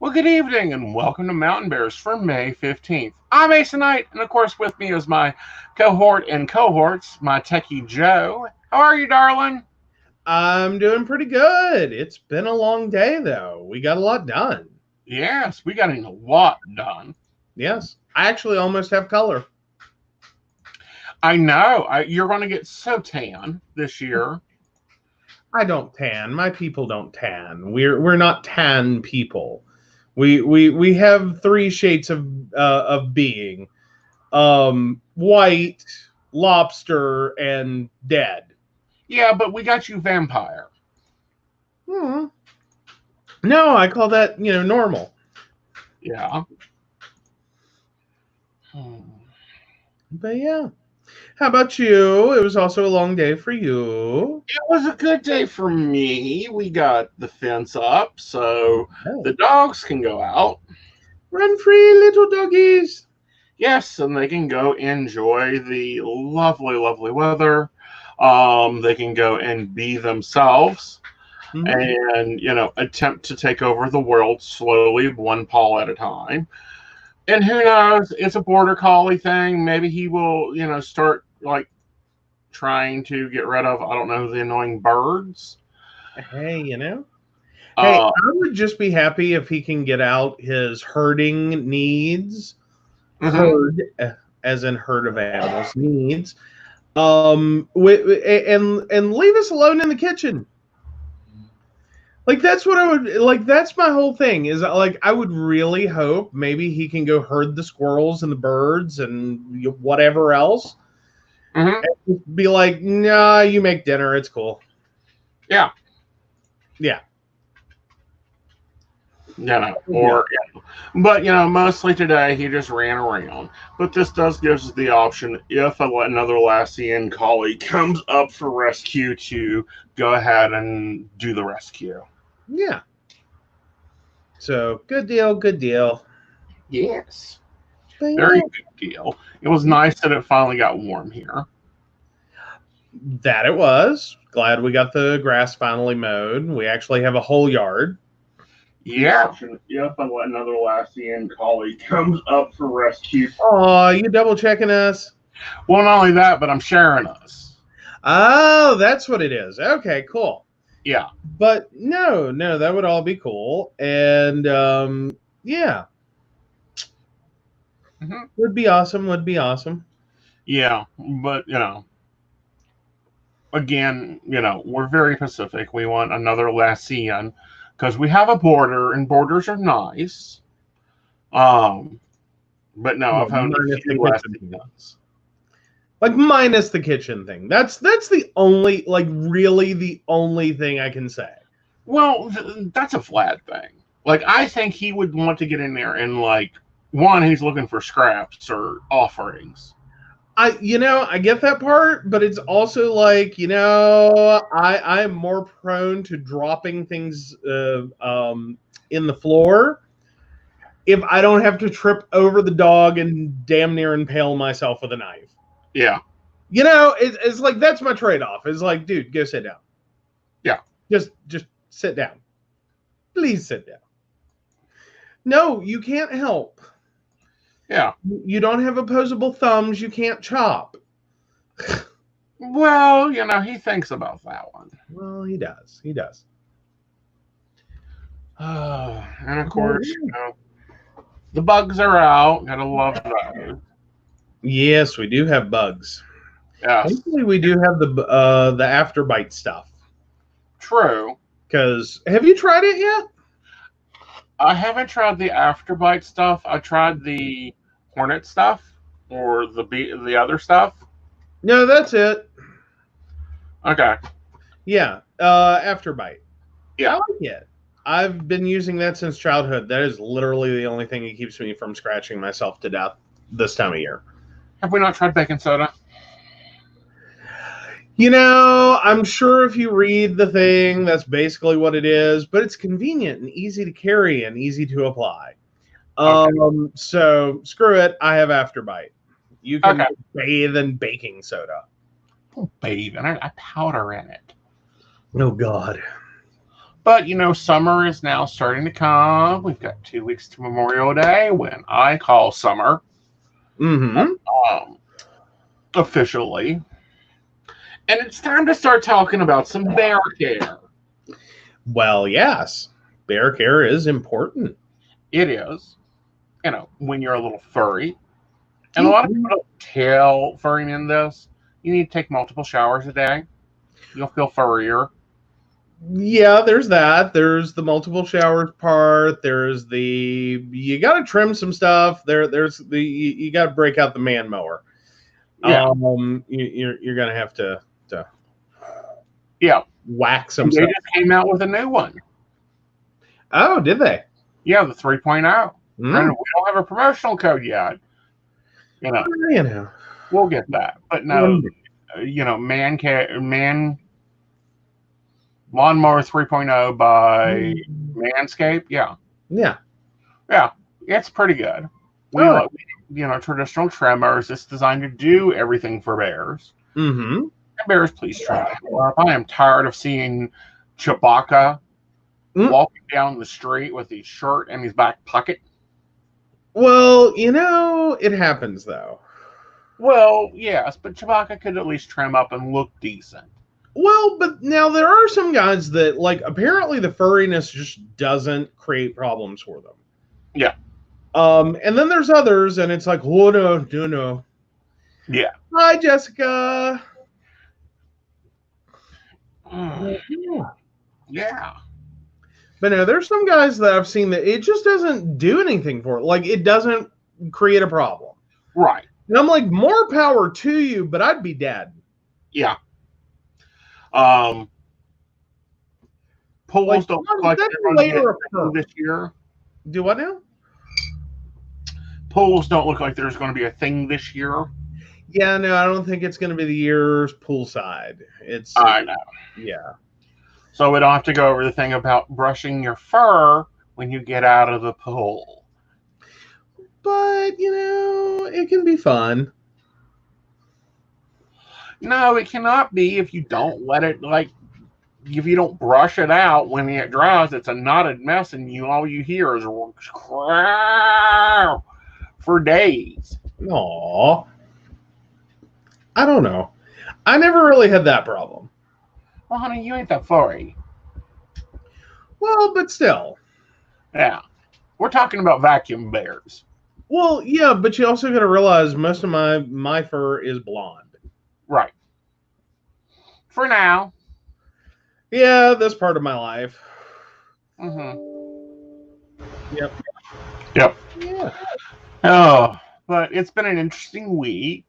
Well, good evening and welcome to Mountain Bears for May 15th. I'm Aeson Knight, and of course, with me is my cohort and cohorts, my Techy Joe. How are you, darling? I'm doing pretty good. It's been a long day, though. We got a lot done. Yes, we got a lot done. Yes. I actually almost have color. I know. You're going to get so tan this year. I don't tan. My people don't tan. We're not tan people. We have three shades of being. White, lobster, and dead. Yeah, but we got you vampire. Hmm. No, I call that, normal. Yeah. But yeah. How about you? It was also a long day for you. It was a good day for me. We got the fence up so Oh. the dogs can go out. Run free, little doggies. Yes, and they can go enjoy the lovely, lovely weather. They can go and be themselves and, attempt to take over the world slowly, one paw at a time. And who knows? It's a border collie thing. Maybe he will, start like trying to get rid of, I don't know, the annoying birds. Hey, Hey, Uh, I would just be happy if he can get out his herding needs, mhm. as in herd of animals needs, and leave us alone in the kitchen. Like that's what I would like. That's my whole thing. Is like I would really hope maybe he can go herd the squirrels and the birds and whatever else. Mhm. And just be like, nah, you make dinner. It's cool. Yeah. Yeah. Or but mostly today he just ran around. But this does give us the option if another Lassian collie comes up for rescue to go ahead and do the rescue. Yeah. So good deal. Good deal. Yes, But very yeah. good deal. It was nice that it finally got warm here. That it was. Glad we got the grass finally mowed. We actually have a whole yard. Yeah. If another Lassian collie comes up for rescue. Oh, you double checking us? Well, not only that, but I'm sharing us. Oh, that's what it is. Okay, cool. Yeah. But no, that would all be cool. And yeah, Mm-hmm. would be awesome. Would be awesome. Yeah, but again, we're very Pacific. We want another Lassian because we have a border, and borders are nice. Um, but no, Well, I've owned a minus the few kitchen thing. Lassians. Like minus the kitchen thing. That's the only like really the only thing I can say. Well, that's a flat thing. Like, I think he would want to get in there and one, he's looking for scraps or offerings. I get that part, but it's also like, I'm more prone to dropping things in the floor if I don't have to trip over the dog and damn near impale myself with a knife. Yeah. It's like that's my trade-off. It's like, dude, go sit down. Yeah. Just sit down. Please sit down. No, you can't help. Yeah. You don't have opposable thumbs. You can't chop. Well, he thinks about that one. Well, he does. He does. And of course, the bugs are out. Gotta love those. Yes, we do have bugs. Yes. Hopefully, we do have the afterbite stuff. True. Because have you tried it yet? I haven't tried the afterbite stuff. I tried the hornet stuff or the other stuff. No, that's it. Okay. Yeah, afterbite. Yeah. I like it. I've been using that since childhood. That is literally the only thing that keeps me from scratching myself to death this time of year. Have we not tried baking soda? I'm sure if you read the thing, that's basically what it is, but it's convenient and easy to carry and easy to apply. Okay. So screw it. I have afterbite. You can bathe in baking soda. Oh, bathe, and I powder in it. Oh God. But summer is now starting to come. We've got 2 weeks to Memorial Day, when I call summer, Mm-hmm. officially. And it's time to start talking about some bear care. Well, yes, bear care is important. It is, when you're a little furry. And a lot of people don't tell furry men this. You need to take multiple showers a day. You'll feel furrier. Yeah, there's that. There's the multiple showers part. There's the you got to trim some stuff. There's the you got to break out the man mower. Yeah. You're gonna have to Yeah. whack some They stuff. just came out with a new one. Oh, did they? Yeah, the 3.0. Mm. And we don't have a promotional code yet. We'll get that. But no, man Lawnmower 3.0 by Manscaped. Yeah. Yeah. Yeah. It's pretty good. We traditional trimmers. It's designed to do everything for bears. Mm-hmm. And bears, please trim it up. I am tired of seeing Chewbacca walking down the street with his shirt in his back pocket. Well, it happens though. Well, yes, but Chewbacca could at least trim up and look decent. Well, but now there are some guys that apparently the furriness just doesn't create problems for them. Yeah. And then there's others, and it's like, oh no. Yeah. Hi, Jessica. Yeah. But no, there's some guys that I've seen that it just doesn't do anything for it. Like, it doesn't create a problem. Right. And I'm like, more power to you, but I'd be dead. Yeah. Polls don't look like they're going to get a thing this year. Do what now? Polls don't look like there's going to be a thing this year. Yeah, no, I don't think it's going to be the year's poolside. I know. Yeah. So we don't have to go over the thing about brushing your fur when you get out of the pool. But, it can be fun. No, it cannot be if you don't let it, if you don't brush it out when it dries. It's a knotted mess, and all you hear is crowd for days. Aw. I don't know. I never really had that problem. Well, honey, you ain't that furry. Well, but still. Yeah. We're talking about vacuum bears. Well, yeah, but you also got to realize most of my fur is blonde. Right. For now. Yeah, this part of my life. Mm-hmm. Yep. Yeah. Oh, but it's been an interesting week.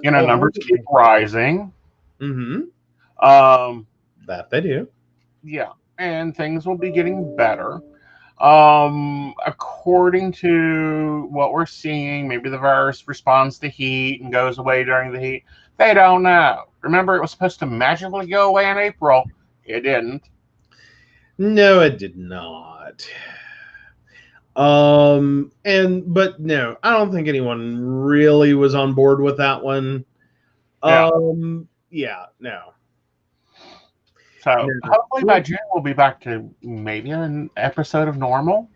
Numbers keep rising. Mm-hmm. That they do. Yeah, and things will be getting better. According to what we're seeing, maybe the virus responds to heat and goes away during the heat. They don't know. Remember, it was supposed to magically go away in April. It didn't. No, it did not. But no, I don't think anyone really was on board with that one. Yeah, no. So hopefully by June we'll be back to maybe an episode of normal.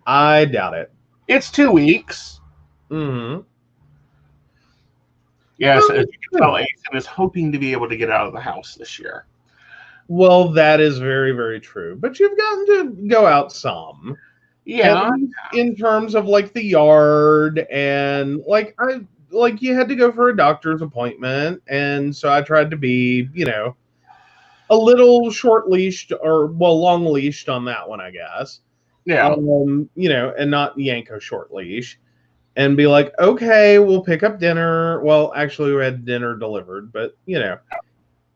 I doubt it. It's 2 weeks. Mm-hmm. Yes, as you can tell, Aeson is hoping to be able to get out of the house this year. Well, that is very, very true. But you've gotten to go out some. Yeah. In terms of the yard and you had to go for a doctor's appointment, and so I tried to be, a little short leashed long leashed on that one, I guess. Yeah. And not yank a short leash. And be like, okay, we'll pick up dinner. Well, actually, we had dinner delivered, but you got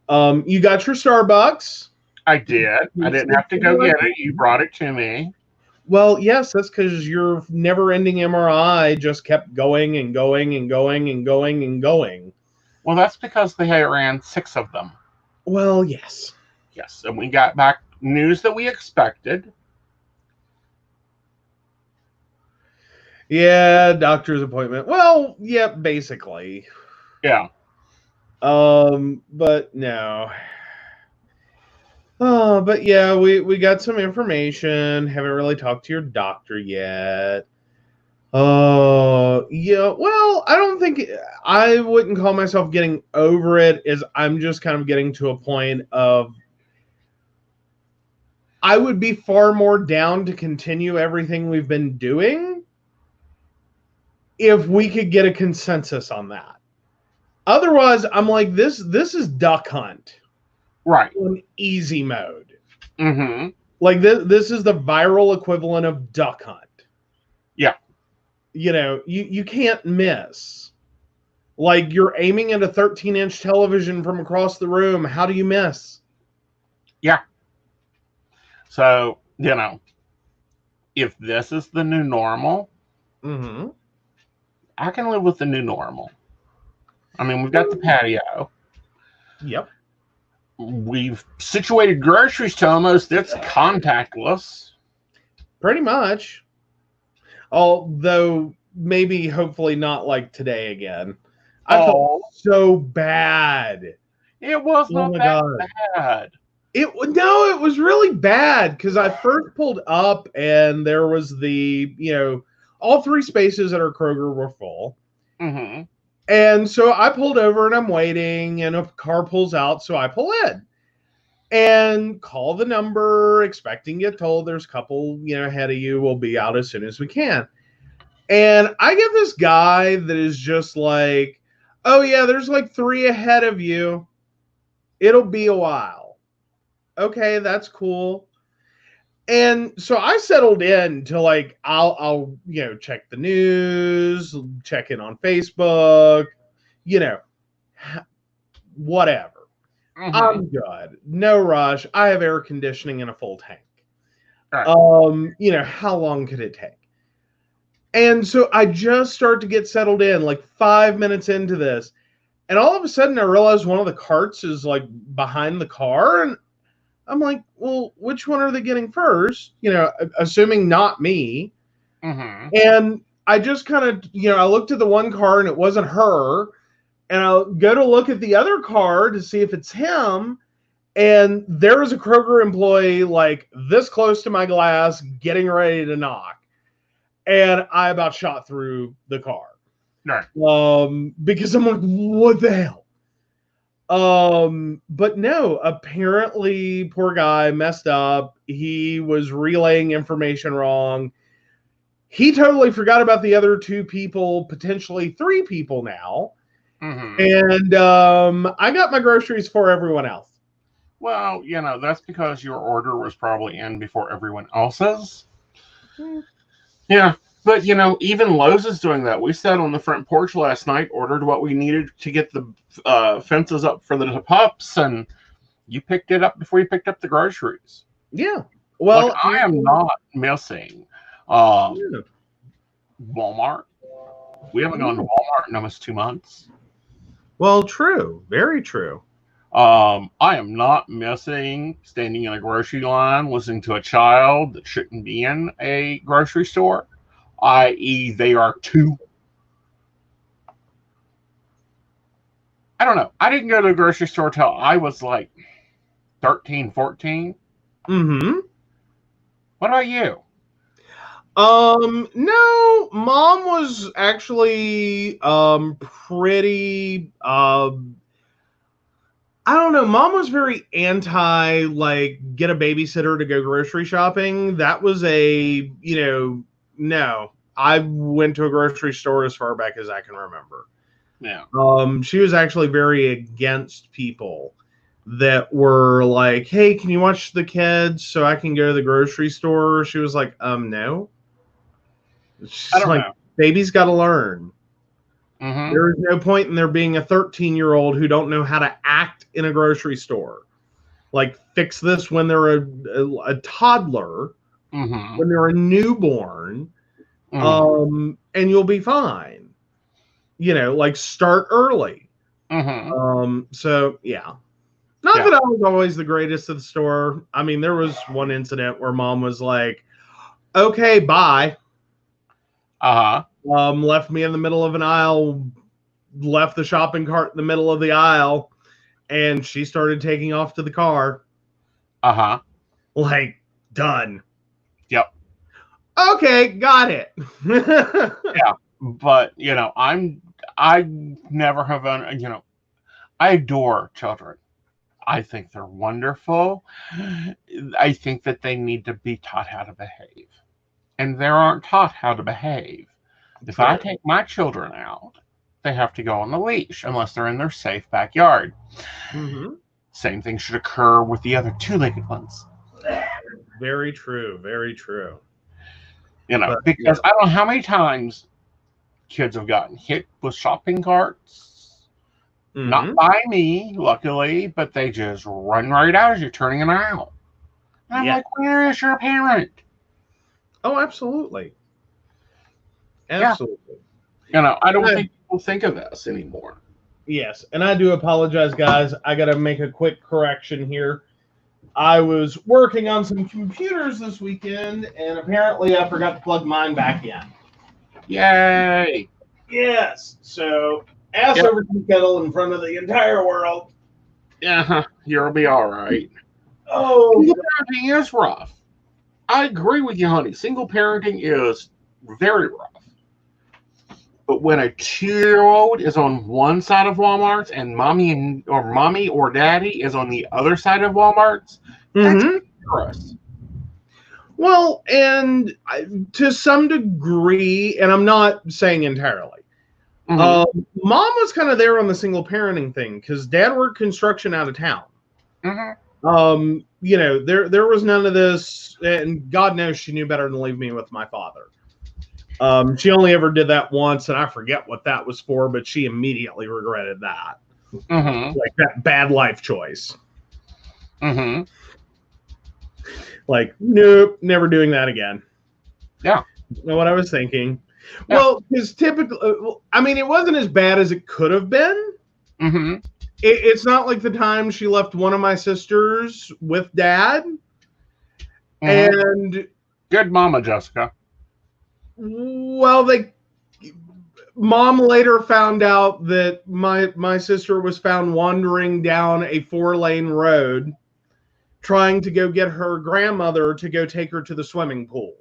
your Starbucks. I did. I didn't have to go get it. You brought it to me. Well, yes, that's because your never-ending MRI just kept going and going and going and going and going. Well, that's because they ran 6 of them. Well, yes. Yes, and we got back news that we expected. Yeah, doctor's appointment. Well, yeah, basically. Yeah. But no. Oh, but yeah, we got some information. Haven't really talked to your doctor yet. Oh, yeah. Well, I don't think I wouldn't call myself getting over it. Is I'm just kind of getting to a point of I would be far more down to continue everything we've been doing if we could get a consensus on that. Otherwise, I'm like this is duck hunt Right. on easy mode. Mm-hmm. Like this is the viral equivalent of duck hunt. Yeah. You know, you can't miss. Like you're aiming at a 13-inch television from across the room. How do you miss? Yeah. So, if this is the new normal, Mm-hmm. I can live with the new normal. I mean, we've got the patio. Yep. We've situated groceries to almost it's contactless. Pretty much. Although maybe hopefully not like today again. I felt so bad. It was Oh not my that god. bad. It was really bad because I first pulled up and there was all three spaces at our Kroger were full. Mm-hmm. And so I pulled over and I'm waiting and a car pulls out, so I pull in and call the number, expecting to get told there's a couple, ahead of you. We'll be out as soon as we can. And I get this guy that is just like, oh yeah, there's like 3 ahead of you. It'll be a while. Okay, that's cool. And so I settled in to like I'll check the news, check in on Facebook, you know, whatever. Mm-hmm. I'm good. No rush. I have air conditioning and a full tank. Right. How long could it take? And so I just start to get settled in, like 5 minutes into this. And all of a sudden I realize one of the carts is like behind the car. And I'm like, well, which one are they getting first? Assuming not me. Mm-hmm. And I just kind of, I looked at the one car and it wasn't her. And I'll go to look at the other car to see if it's him. And there was a Kroger employee like this close to my glass getting ready to knock. And I about shot through the car. Right. Because I'm like, what the hell? But no, apparently poor guy messed up. He was relaying information wrong. He totally forgot about the other 2 people, potentially 3 people now. Mm-hmm. And I got my groceries for everyone else. Well, that's because your order was probably in before everyone else's. Yeah. But, even Lowe's is doing that. We sat on the front porch last night, ordered what we needed to get the fences up for the pups, and you picked it up before you picked up the groceries. Yeah. Well, like, I am not missing Walmart. We haven't gone to Walmart in almost 2 months. Well, true. Very true. I am not missing standing in a grocery line, listening to a child that shouldn't be in a grocery store, i.e. they are 2. I don't know. I didn't go to the grocery store till I was like 13, 14. Mm-hmm. What about you? No, Mom was actually pretty I don't know. Mom was very anti, like, get a babysitter to go grocery shopping. That was no. I went to a grocery store as far back as I can remember. Yeah. She was actually very against people that were like, hey, can you watch the kids so I can go to the grocery store? She was like, no. She's like, know. Baby's got to learn. Mm-hmm. There is no point in there being a 13-year-old who don't know how to act in a grocery store. Like, fix this when they're a toddler, mm-hmm. when they're a newborn, and you'll be fine. Like, start early. Mm-hmm. So, yeah. Not that I was always the greatest at the store. I mean, there was one incident where Mom was like, okay, bye. Left me in the middle of an aisle, left the shopping cart in the middle of the aisle, and she started taking off to the car. Uh-huh. Like, done. Yep. Okay, got it. Yeah. But, I never have, I adore children. I think they're wonderful. I think that they need to be taught how to behave. And they aren't taught how to behave. If I take my children out, they have to go on the leash unless they're in their safe backyard. Mm-hmm. Same thing should occur with the other two-legged ones. Very true. Very true. Because I don't know how many times kids have gotten hit with shopping carts. Mm-hmm. Not by me, luckily, but they just run right out as you're turning them out. And I'm like, where is your parent? Oh, absolutely. Absolutely. Yeah. I don't think people think of this anymore. Yes, and I do apologize, guys. I got to make a quick correction here. I was working on some computers this weekend, and apparently I forgot to plug mine back in. Yay! Yes, so ass over to the kettle in front of the entire world. Yeah, you'll be all right. Oh, single parenting is rough. I agree with you, honey. Single parenting is very rough. But when a 2-year-old is on one side of Walmart's and mommy or daddy is on the other side of Walmart's, that's dangerous. Well, and to some degree, and I'm not saying entirely, mom was kind of there on the single parenting thing because dad worked construction out of town. There was none of this, and God knows she knew better than leave me with my father. She only ever did that once, and I forget what that was for, but she immediately regretted that. Like that bad life choice. Like, nope, never doing that again. Yeah. You know what I was thinking? Yeah. Well, because typically, it wasn't as bad as it could have been. It's not like the time she left one of my sisters with dad. And good mama, Jessica. Well, mom later found out that my sister was found wandering down a 4-lane road trying to go get her grandmother to go take her to the swimming pool.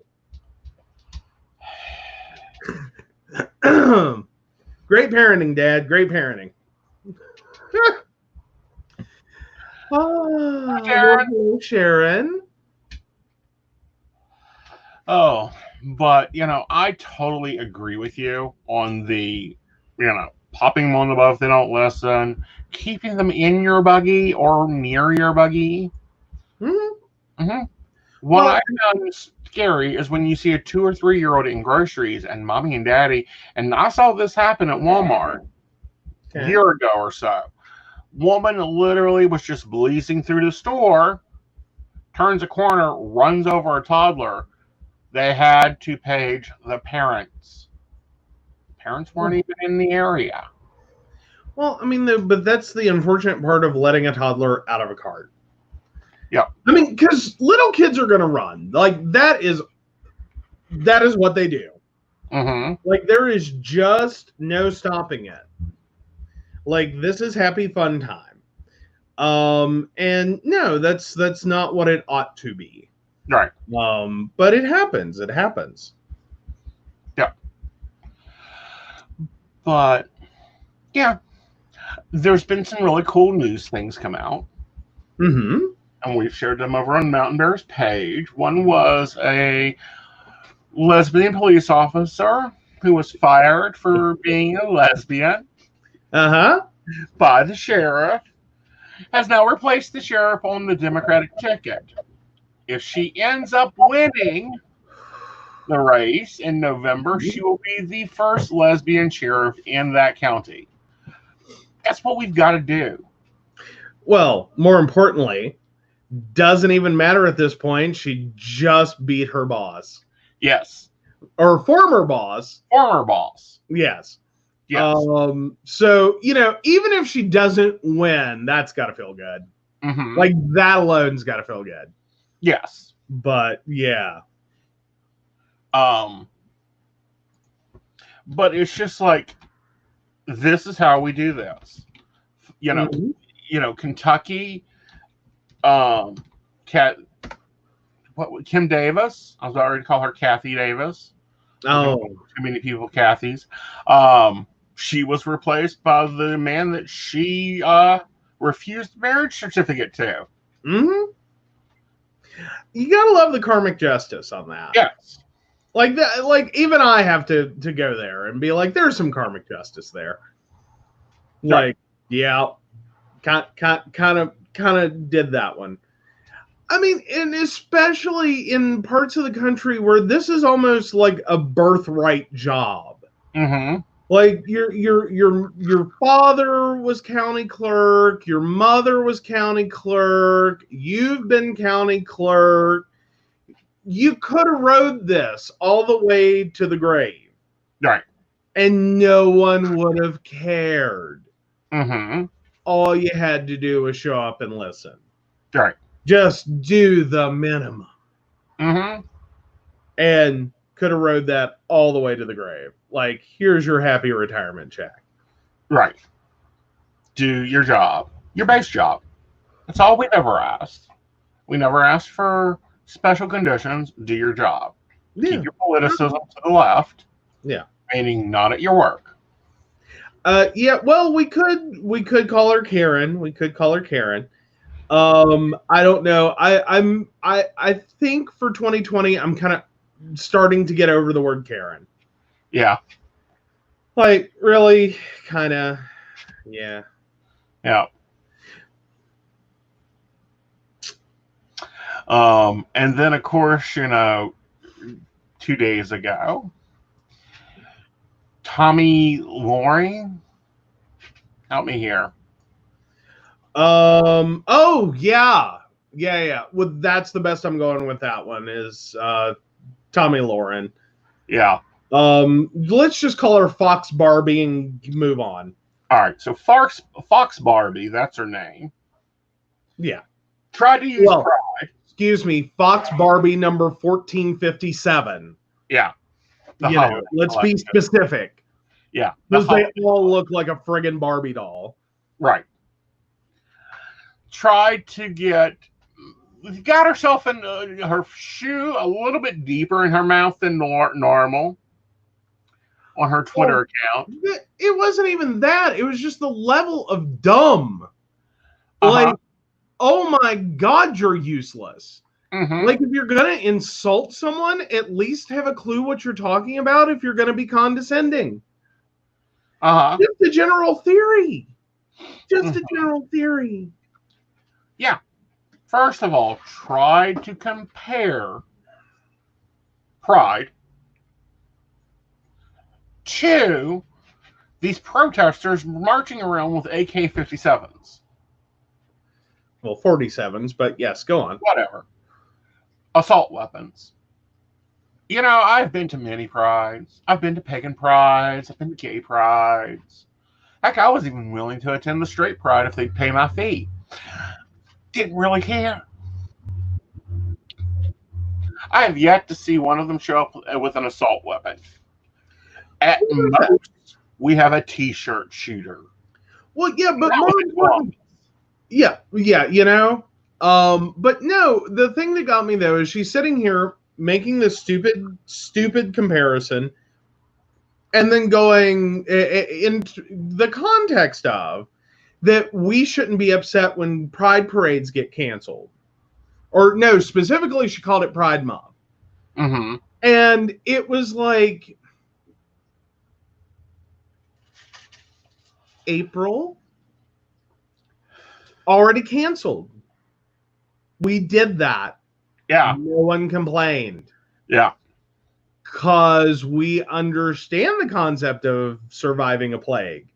Great parenting, Dad. Great parenting. Oh, Sharon. Oh, but, I totally agree with you on the, popping them on the butt if they don't listen, keeping them in your buggy or near your buggy. What I found scary is when you see a 2 or 3-year-old in groceries and mommy and daddy, and I saw this happen at Walmart a year ago or so. Woman literally was just bleezing through the store, turns a corner, runs over a toddler. They had to page the parents. The parents weren't even in the area. Well, but that's the unfortunate part of letting a toddler out of a cart. Yeah. Because little kids are going to run. Like, that is what they do. Like, there is just no stopping it. Like, this is happy fun time. And no, that's not what it ought to be. Right. But it happens. It happens. Yeah. But yeah, there's been some really cool news things come out. And we've shared them over on Mountain Bear's page. One was a lesbian police officer who was fired for being a lesbian. By the sheriff, has now replaced the sheriff on the Democratic ticket. If she ends up winning the race in November, she will be the first lesbian sheriff in that county. That's what we've got to do. Well, more importantly, doesn't even matter at this point. She just beat her boss. Yes. Or former boss. Former boss. Yes. Yes. So, even if she doesn't win, that's got to feel good. Like, that alone's got to feel good. Yes. But, yeah. But it's just like, this is how we do this. Kentucky, Kim Davis. I was already to call her Kathy Davis. Oh, Too many people Kathys. She was replaced by the man that she refused marriage certificate to. mm-hmm. You gotta love the karmic justice on that. Yes. Like that, like even I have to go there and be like, there's some karmic justice there. Right. Like, yeah, kind of did that one. I mean, and especially in parts of the country where this is almost like a birthright job. Mm-hmm. Like your father was county clerk, your mother was county clerk, you've been county clerk. You could have rode this all the way to the grave. Right. And no one would have cared. Mm-hmm. All you had to do was show up and listen. Right. Just do the minimum. Mm-hmm. And could have rode that all the way to the grave. Like, here's your happy retirement check. Right. Do your job. Your base job. That's all we never asked. We never asked for special conditions. Do your job. Yeah. Keep your politicism to the left. Yeah. Meaning not at your work. Yeah, well, we could call her Karen. We could call her Karen. I don't know. I think for 2020 I'm kind of starting to get over the word Karen. Yeah. Like, really, kind of, yeah. Yeah. And then, of course, 2 days ago, Tommy Loring, help me here. Oh, yeah. Well, that's the best I'm going with that one is Tommy Loren. Yeah. Let's just call her Fox Barbie and move on. All right. So Fox Barbie, that's her name. Yeah. Tried to use pride. Excuse me, Fox Barbie number 1457. Yeah. Let's be specific. Yeah. Because they all look like a friggin' Barbie doll. Right. Tried to got herself in her shoe a little bit deeper in her mouth than normal on her Twitter account. It wasn't even that. It was just the level of dumb. Uh-huh. Like, oh my God, you're useless. Mm-hmm. Like, if you're going to insult someone, at least have a clue what you're talking about if you're going to be condescending. Uh-huh. Just a general theory. Just a general theory. Yeah. First of all, tried to compare pride to these protesters marching around with AK-57s. Well, 47s, but yes, go on. Whatever. Assault weapons. I've been to many prides. I've been to pagan prides. I've been to gay prides. Heck, I was even willing to attend the straight pride if they'd pay my fee. Didn't really care. I have yet to see one of them show up with an assault weapon. At most, we have a T-shirt shooter. Well, yeah, but more important, yeah, but no, the thing that got me though is she's sitting here making this stupid comparison, and then going into the context of that we shouldn't be upset when pride parades get canceled. Or no, specifically she called it Pride Month. Mm-hmm. And it was like April already canceled. We did that. Yeah. No one complained. Yeah. Because we understand the concept of surviving a plague.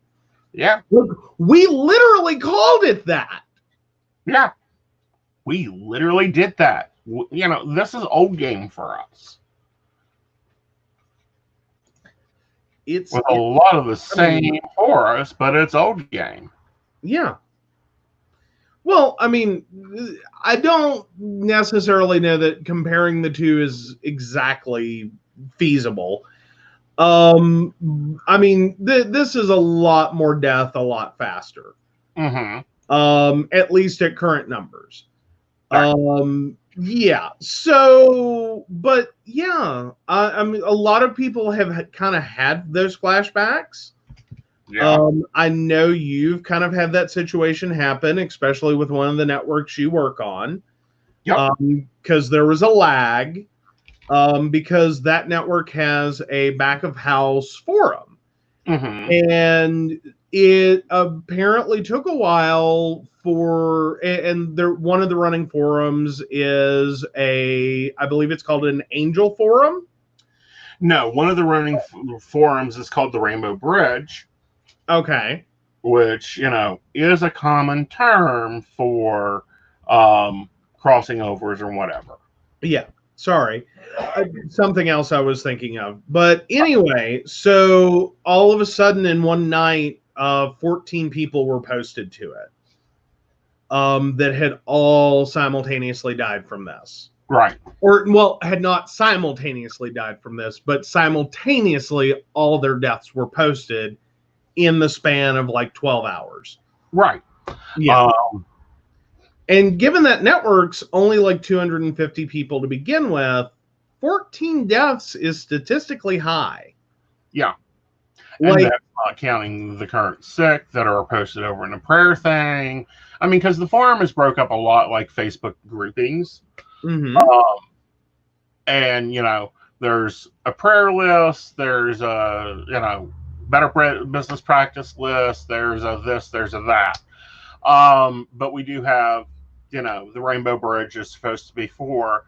Yeah. Look, we literally called it that. Yeah. We literally did that. This is old game for us. It's with a lot of the same for us, but it's old game. Yeah. Well, I mean, I don't necessarily know that comparing the two is exactly feasible. I mean, this is a lot more death, a lot faster. Mm-hmm. At least at current numbers. Yeah. So, but yeah, I mean, a lot of people have kind of had those flashbacks. Yeah. I know you've kind of had that situation happen, especially with one of the networks you work on. Yep. Because there was a lag. Because that network has a back of house forum. Mm-hmm. And it apparently took a while for, and there, one of the running forums is I believe it's called an angel forum. No, one of the running forums is called the Rainbow Bridge, Okay. which, is a common term for crossing overs or whatever. Yeah. Sorry. Something else I was thinking of. But anyway, so all of a sudden in one night, 14 people were posted to it that had all simultaneously died from this. Right. Or, well, had not simultaneously died from this, but simultaneously all their deaths were posted in the span of like 12 hours. Right. Yeah. And given that network's only like 250 people to begin with, 14 deaths is statistically high. Yeah. Like, and that's not counting the current sick that are posted over in a prayer thing. I mean, because the forum is broke up a lot like Facebook groupings. mm-hmm. And, there's a prayer list, there's a, better business practice list, there's a this, there's a that. But we do have, the Rainbow Bridge is supposed to be for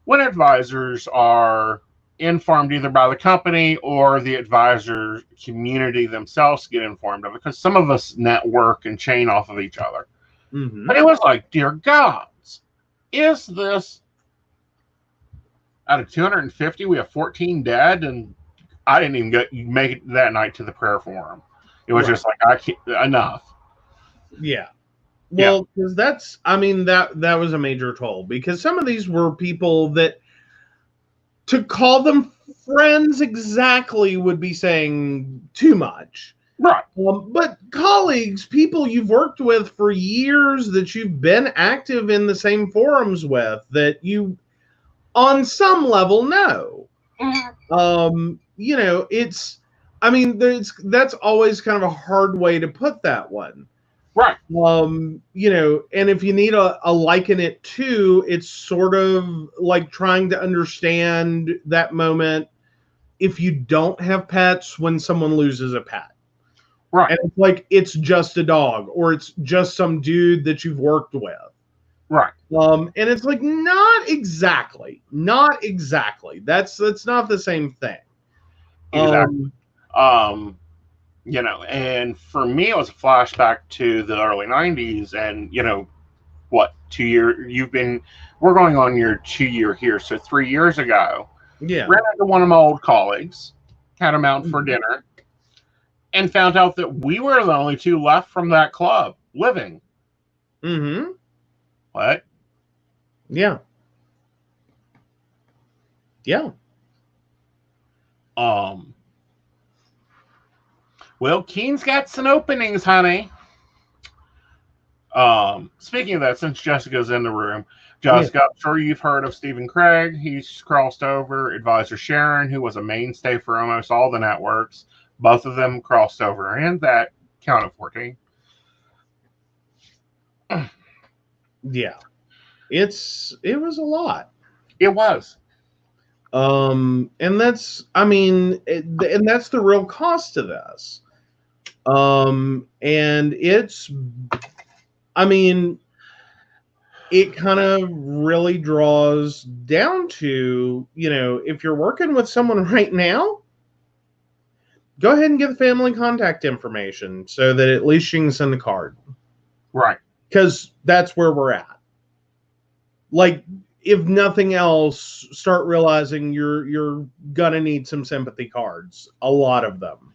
when advisors are informed either by the company or the advisor community themselves get informed of it, because some of us network and chain off of each other. Mm-hmm. But it was like, dear gods, is this out of 250 we have 14 dead? And I didn't even make it that night to the prayer forum. It was just like, I can't, enough. Yeah. Well, because that's, I mean, that was a major toll, because some of these were people that, to call them friends exactly would be saying too much. Right. But colleagues, people you've worked with for years, that you've been active in the same forums with, that you on some level know. It's, I mean, that's always kind of a hard way to put that one. Right. And if you need a liken it to, it's sort of like trying to understand that moment if you don't have pets when someone loses a pet. Right. And it's like, it's just a dog, or it's just some dude that you've worked with. Right. And it's like, not exactly. That's not the same thing. Exactly. And for me, it was a flashback to the early 90s. And, what, 2 years? We're going on your 2 year here. So 3 years ago, Yeah. ran into one of my old colleagues, had him out for dinner, and found out that we were the only two left from that club living. Mm-hmm. What? Yeah. Yeah. Well, Keen's got some openings, honey. Speaking of that, since Jessica's in the room, Jessica, I'm sure you've heard of Stephen Craig. He's crossed over. Advisor Sharon, who was a mainstay for almost all the networks, both of them crossed over, and that count of 14. Yeah. It was a lot. It was. And that's, I mean, and that's the real cost of this. And it's, I mean, it kind of really draws down to, if you're working with someone right now, go ahead and get the family contact information so that at least you can send the card. Right. Because that's where we're at. Like, if nothing else, start realizing you're gonna need some sympathy cards. A lot of them.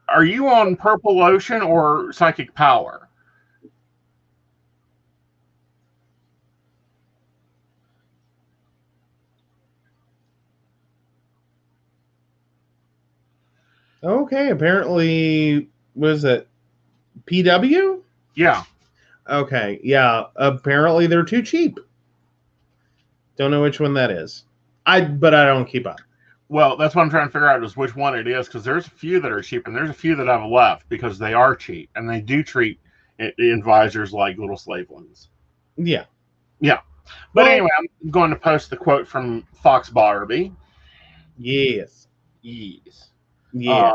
Are you on Purple Ocean or Psychic Power? Okay, apparently, was it PW? Yeah. Okay, yeah. Apparently they're too cheap. Don't know which one that is. But I don't keep up. Well, that's what I'm trying to figure out is which one it is, because there's a few that are cheap and there's a few that I've left because they are cheap and they do treat advisors like little slave ones. Yeah. Yeah. But anyway, I'm going to post the quote from Fox Barbie. Yes. Yes. Yeah.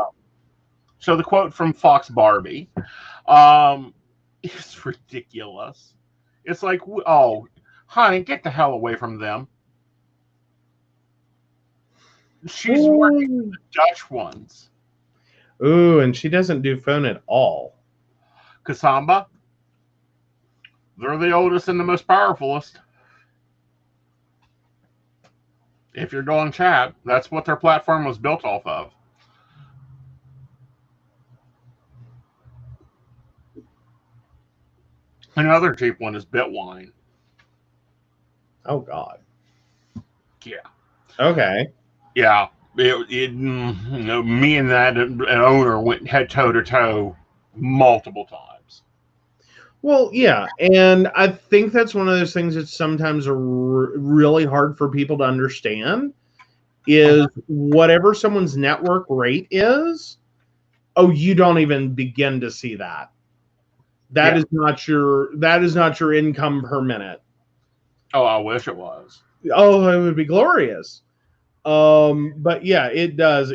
So the quote from Fox Barbie is ridiculous. It's like, oh, honey, get the hell away from them. She's working with the Dutch ones. Ooh, and she doesn't do phone at all. Kasamba, they're the oldest and the most powerfulest. If you're doing chat, that's what their platform was built off of. Another cheap one is Bitwine. Oh, God. Yeah. Okay. Yeah. Me and that owner went head toe to toe multiple times. Well, yeah, and I think that's one of those things that's sometimes really hard for people to understand is whatever someone's network rate is, you don't even begin to see that. That is not your income per minute. Oh, I wish it was. Oh, it would be glorious. But yeah, it does.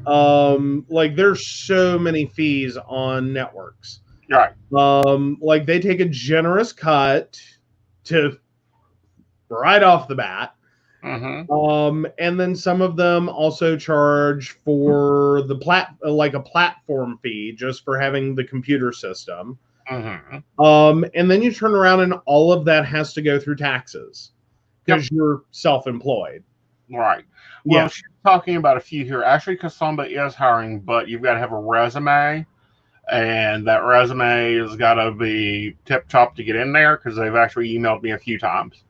Like there's so many fees on networks. Right. Like they take a generous cut to right off the bat. Mm-hmm. And then some of them also charge for the like a platform fee just for having the computer system. Mm-hmm. And then you turn around and all of that has to go through taxes because you're self-employed. Right. Well, she's talking about a few here. Actually, Kasamba is hiring, but you've got to have a resume, and that resume has got to be tip-top to get in there because they've actually emailed me a few times.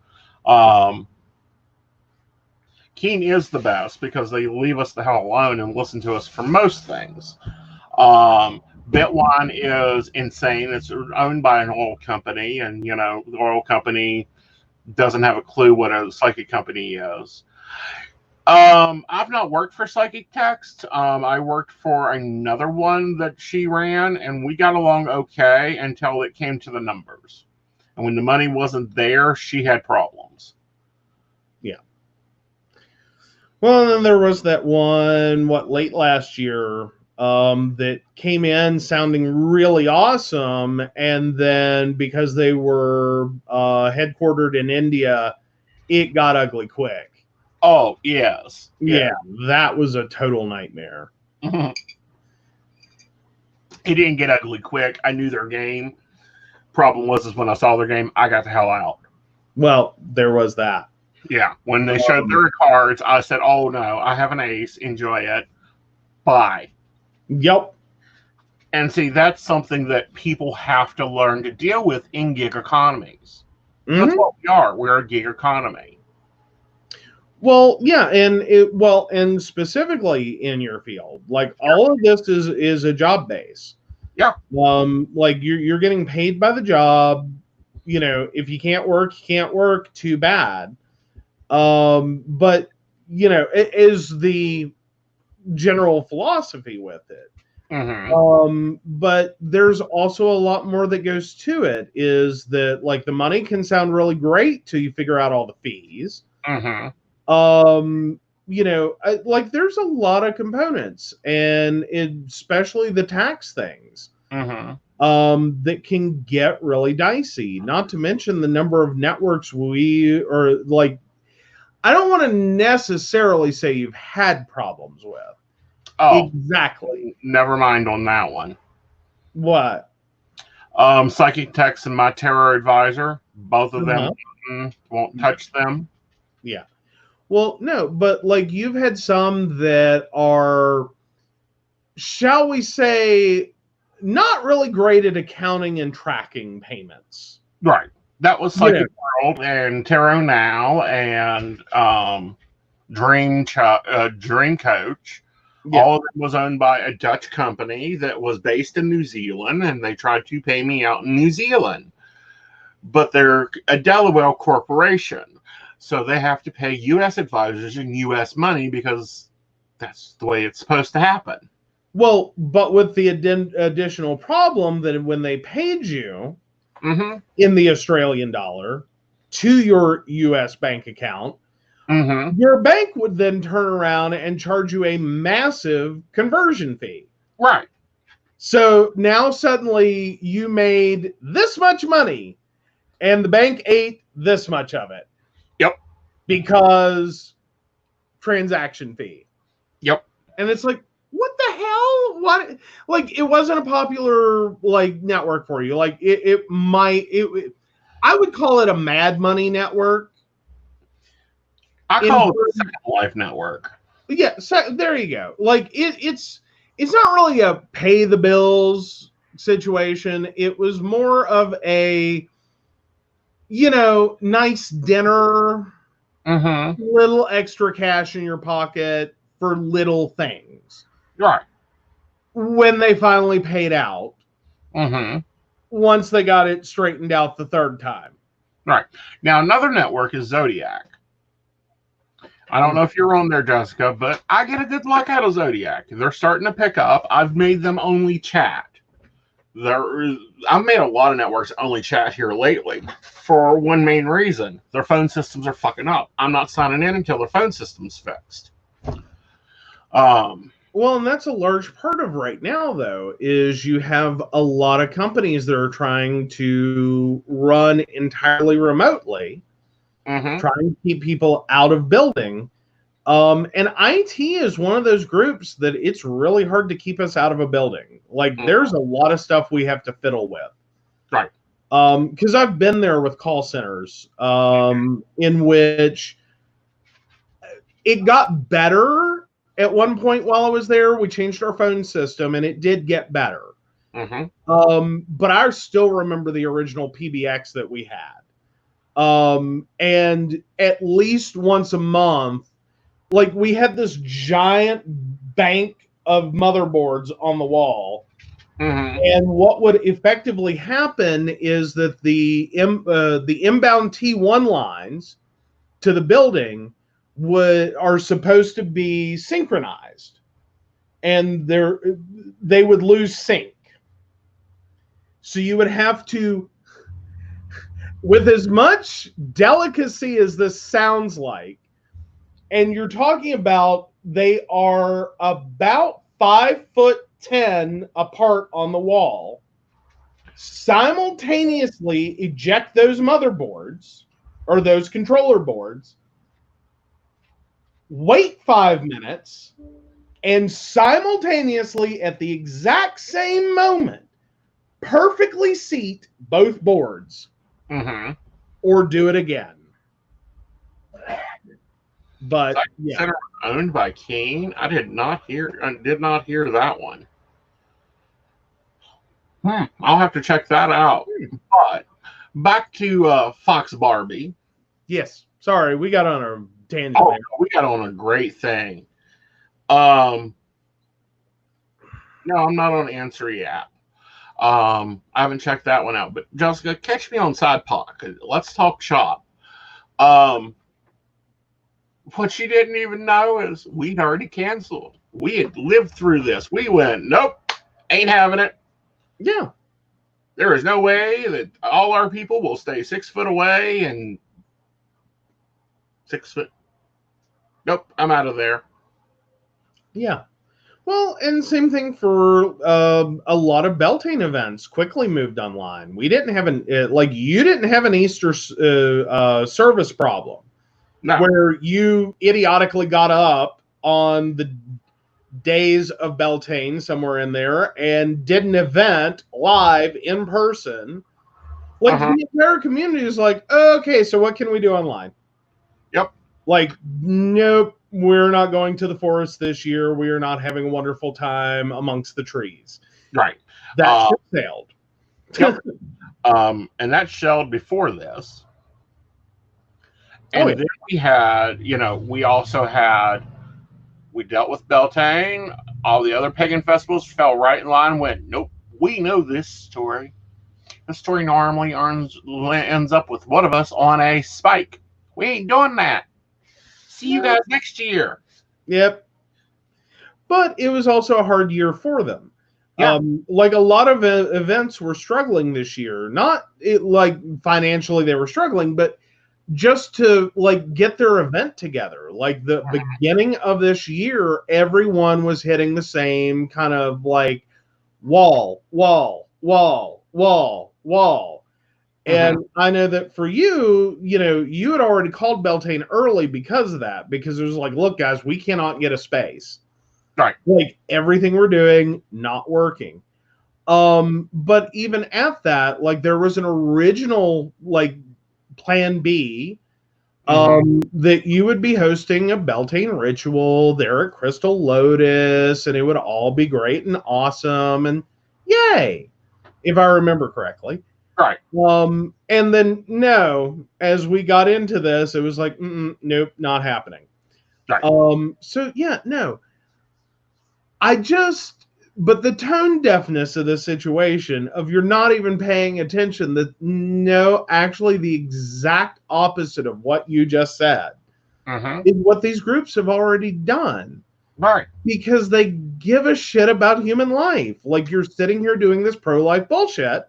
Keen is the best because they leave us the hell alone and listen to us for most things. Bitwine is insane. It's owned by an oil company, and the oil company doesn't have a clue what a psychic company is. I've not worked for Psychic Text. I worked for another one that she ran, and we got along okay until it came to the numbers. And when the money wasn't there, she had problems. Yeah. Well, then there was that one, late last year, that came in sounding really awesome, and then because they were headquartered in India, it got ugly quick. Oh, yes. Yeah, that was a total nightmare. It didn't get ugly quick. I knew their game. Problem was when I saw their game, I got the hell out. Well, there was that. Yeah, when they showed their cards, I said, oh, no, I have an ace. Enjoy it. Bye. Yep. And see, that's something that people have to learn to deal with in gig economies. Mm-hmm. That's what we are. We're a gig economy. Well, yeah, and specifically in your field, like all of this is a job base. Yeah. Like you're getting paid by the job. If you can't work, you can't work. Too bad. But it is the general philosophy with it. Mm-hmm. But there's also a lot more that goes to it. Is that like the money can sound really great till you figure out all the fees. Mm-hmm. Like there's a lot of components, and especially the tax things. Mm-hmm. That can get really dicey. Not to mention the number of networks I don't want to necessarily say you've had problems with. Oh, exactly. Never mind on that one. What? Psychic Text and My Terror Advisor, both of them won't touch them. Yeah. Well, no, but like you've had some that are, shall we say, not really great at accounting and tracking payments. Right. That was Psychic World and Tarot Now and Dream Coach. Yeah. All of it was owned by a Dutch company that was based in New Zealand, and they tried to pay me out in New Zealand. But they're a Delaware corporation, so they have to pay U.S. advisors in U.S. money because that's the way it's supposed to happen. Well, but with the additional problem that when they paid you in the Australian dollar to your U.S. bank account, your bank would then turn around and charge you a massive conversion fee. Right. So now suddenly you made this much money and the bank ate this much of it. Yep. Because transaction fee. Yep. And it's like, what the hell? What? Like, it wasn't a popular network for you. Like, I would call it a Mad Money network. I call it a Second Life network. Yeah, so there you go. Like, it's not really a pay the bills situation. It was more of a, nice dinner, little extra cash in your pocket for little things. Right. When they finally paid out. Once they got it straightened out the third time. Right. Now, another network is Zodiac. I don't know if you're on there, Jessica, but I get a good look out of Zodiac. They're starting to pick up. I've made them only chat. I've made a lot of networks only chat here lately for one main reason. Their phone systems are fucking up. I'm not signing in until their phone system's fixed. Well, and that's a large part of right now, though, is you have a lot of companies that are trying to run entirely remotely, trying to keep people out of building. And IT is one of those groups that it's really hard to keep us out of a building. Like, there's a lot of stuff we have to fiddle with. Right. Because I've been there with call centers in which it got better. At one point while I was there, we changed our phone system, and it did get better. But I still remember the original PBX that we had. And at least once a month, we had this giant bank of motherboards on the wall. And what would effectively happen is that the inbound T1 lines to the building are supposed to be synchronized, and they would lose sync. So you would have to, with as much delicacy as this sounds like, and you're talking about they are about 5'10" apart on the wall, simultaneously eject those motherboards or those controller boards, wait 5 minutes, and simultaneously at the exact same moment perfectly seat both boards, or do it again. But yeah, owned by Kane. I did not hear that one. I'll have to check that out. But back to Fox Barbie. Yes. Sorry, we got on a tangent there. We got on a great thing. No, I'm not on Answer app. I haven't checked that one out. But Jessica, catch me on Side Pod. Let's talk shop. What you didn't even know is we'd already canceled. We had lived through this. We went, nope, ain't having it. Yeah. There is no way that all our people will stay 6 foot away and 6 foot. Nope, I'm out of there. Yeah. Well, and same thing for a lot of Beltane events quickly moved online. We didn't have you didn't have an Easter service problem. No. Where you idiotically got up on the days of Beltane somewhere in there and did an event live in person. The entire community is like, oh, okay, so what can we do online? Yep. Nope, we're not going to the forest this year. We are not having a wonderful time amongst the trees. Right. That ship sailed. Yep. And that shelled before this. And then we had, we also had We dealt with Beltane. All the other pagan festivals fell right in line and went, nope, we know this story. The story normally ends up with one of us on a spike. We ain't doing that. See you guys next year. Yep. But it was also a hard year for them. Yeah. Like a lot of events were struggling this year. Not like financially they were struggling, but just to like get their event together. Like the beginning of this year, everyone was hitting the same kind of like wall. And I know that for you, you had already called Beltane early because of that, because it was like, look, guys, we cannot get a space. Right. Like everything we're doing, not working. But even at that, like there was an original like plan B, that you would be hosting a Beltane ritual there at Crystal Lotus, and it would all be great and awesome, and yay, if I remember correctly. Right. And then no, as we got into this, it was like, nope, not happening. Right. So yeah, no. But the tone deafness of the situation of you're not even paying attention, that no, actually the exact opposite of what you just said is what these groups have already done. Right. Because they give a shit about human life. Like you're sitting here doing this pro-life bullshit.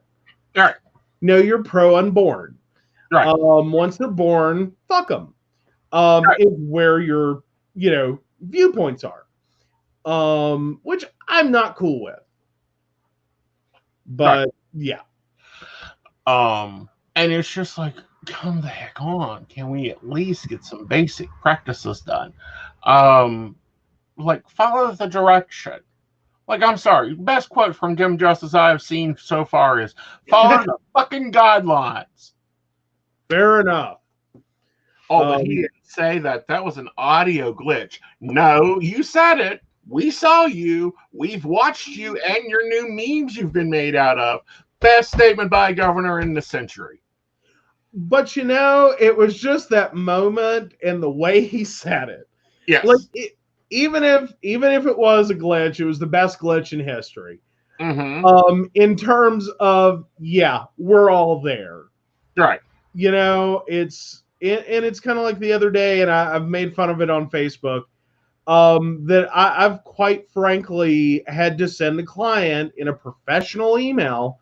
Right. No, you're pro-unborn. Right. Once they're born, fuck them. Is where your, viewpoints are. Which I'm not cool with. But yeah. And it's just like, come the heck on. Can we at least get some basic practices done? Like follow the direction. Like, I'm sorry, best quote from Jim Justice I have seen so far is follow the fucking guidelines. Fair enough. Oh, but he didn't say that. That was an audio glitch. No, you said it. We saw you. We've watched you and your new memes you've been made out of. Best statement by a governor in the century. But it was just that moment and the way he said it. Yes. Like even if it was a glitch, it was the best glitch in history. In terms of, yeah, we're all there. Right. It's kind of like the other day, and I've made fun of it on Facebook. That I've quite frankly had to send a client in a professional email,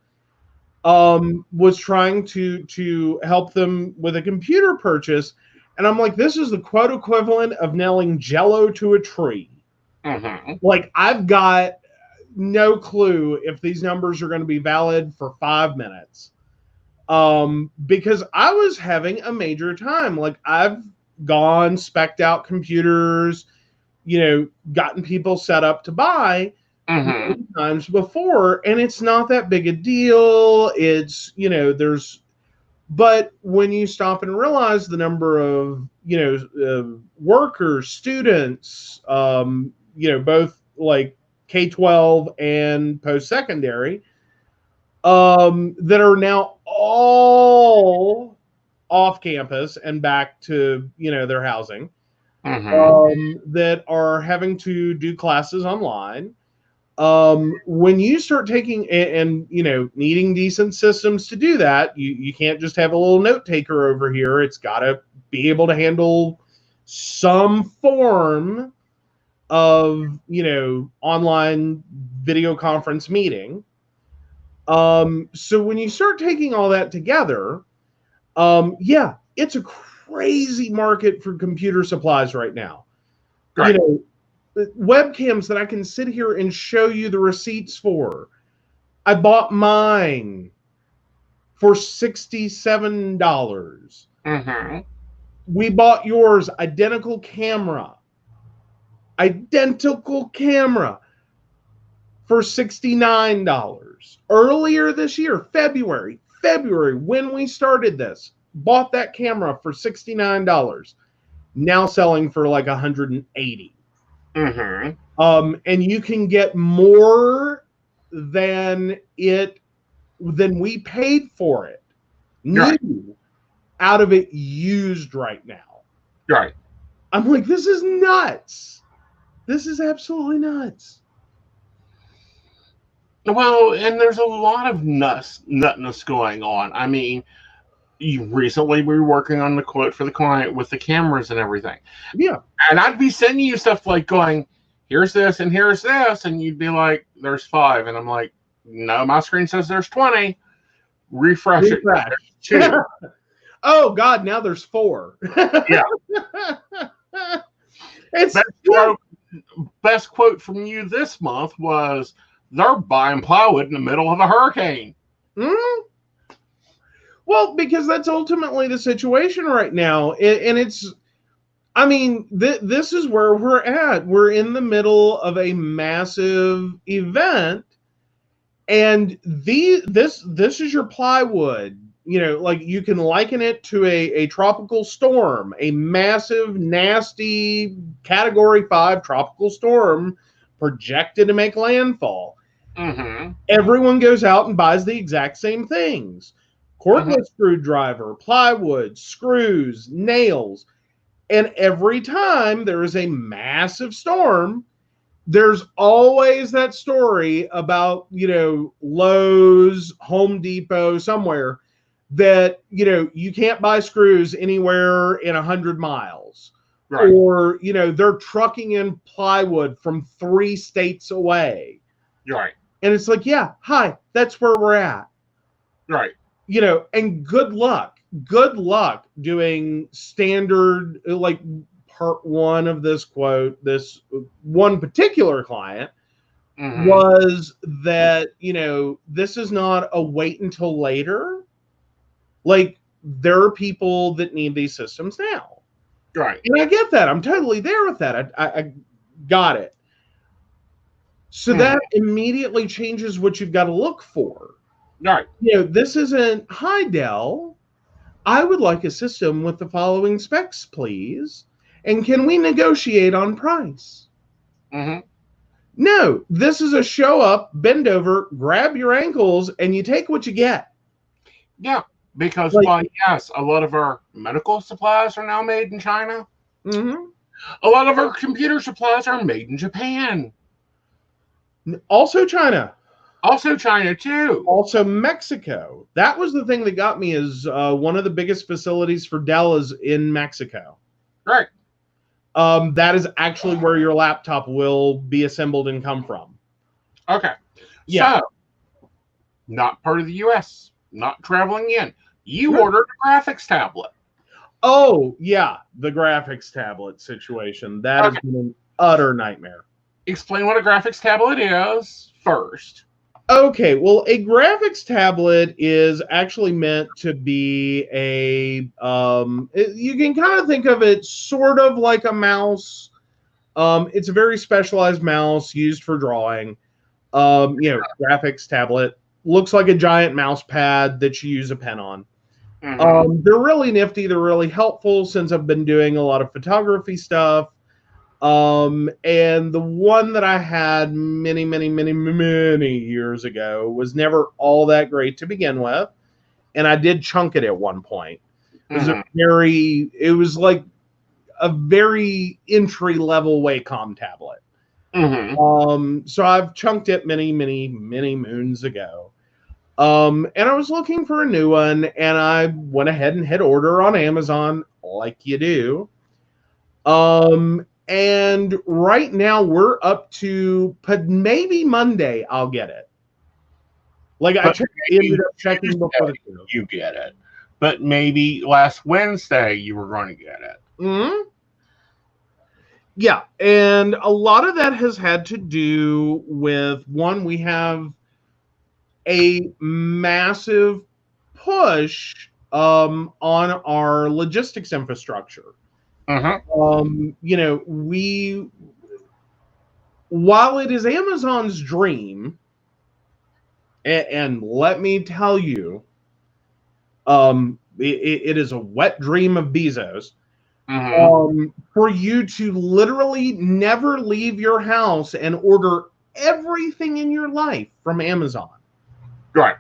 was trying to help them with a computer purchase. And I'm like, this is the quote equivalent of nailing Jello to a tree. Like, I've got no clue if these numbers are going to be valid for 5 minutes. Because I was having a major time. Like, I've gone, spec'd out computers, gotten people set up to buy many times before, and it's not that big a deal. It's, but when you stop and realize the number of, workers, students, both like K-12 and post-secondary, that are now all off campus and back to, their housing, that are having to do classes online. When you start taking and needing decent systems to do that, you can't just have a little note taker over here. It's got to be able to handle some form of online video conference meeting. So when you start taking all that together, yeah, it's a crazy market for computer supplies right now. Right. Webcams that I can sit here and show you the receipts for. I bought mine for $67. We bought yours, identical camera for $69. Earlier this year, February, when we started this, bought that camera for $69. Now selling for like $180. And you can get more than we paid for it, new, out of it used right now. Right. I'm like, this is nuts. This is absolutely nuts. Well, and there's a lot of nutness going on. I mean, recently we were working on the quote for the client with the cameras and everything. Yeah. And I'd be sending you stuff like going, here's this and here's this. And you'd be like, there's 5. And I'm like, no, my screen says there's 20. Refresh it. There's 2. Oh, God, now there's 4. Yeah. It's best quote from you this month was, they're buying plywood in the middle of a hurricane. Mm-hmm. Well, because that's ultimately the situation right now. And it's, I mean, this is where we're at. We're in the middle of a massive event. And this is your plywood. You know, like you can liken it to a tropical storm, a massive, nasty Category 5 tropical storm projected to make landfall. Mm-hmm. Everyone goes out and buys the exact same things. Cordless screwdriver, plywood, screws, nails. And every time there is a massive storm, there's always that story about, you know, Lowe's, Home Depot, somewhere that, you know, you can't buy screws anywhere in 100 miles. Right. Or, you know, they're trucking in plywood from 3 states away. Right. And it's like, yeah, hi, that's where we're at. Right. You know, and good luck doing standard, like part 1 of this quote. This one particular client was that, you know, this is not a wait until later. Like, there are people that need these systems now. Right. And I get that. I'm totally there with that. I got it. So that immediately changes what you've got to look for. Right. You know, this isn't, hi, Dell, I would like a system with the following specs, please. And can we negotiate on price? No, this is a show up, bend over, grab your ankles, and you take what you get. Yeah, because, like, yes, a lot of our medical supplies are now made in China. A lot of our computer supplies are made in Japan. Also China. Also China, too. Also Mexico. That was the thing that got me, is one of the biggest facilities for Dell is in Mexico. Right. That is actually where your laptop will be assembled and come from. Okay. Yeah. So, not part of the U.S., not traveling in. You ordered a graphics tablet. Oh, yeah, the graphics tablet situation. That has been an utter nightmare. Explain what a graphics tablet is first. Okay, well, a graphics tablet is actually meant to be a, you can kind of think of it sort of like a mouse. It's a very specialized mouse used for drawing. You know, graphics tablet. Looks like a giant mouse pad that you use a pen on. They're really nifty. They're really helpful since I've been doing a lot of photography stuff. And the one that I had many years ago was never all that great to begin with. And I did chunk it at one point. It was it was like a very entry level Wacom tablet. So I've chunked it many moons ago. And I was looking for a new one, and I went ahead and hit order on Amazon, like you do. And right now we're up to maybe Monday I'll get it. Like, I ended up checking before you get it. But maybe last Wednesday you were going to get it. Yeah, and a lot of that has had to do with, one, we have a massive push on our logistics infrastructure. You know, while it is Amazon's dream, and let me tell you, it is a wet dream of Bezos, for you to literally never leave your house and order everything in your life from Amazon. Right.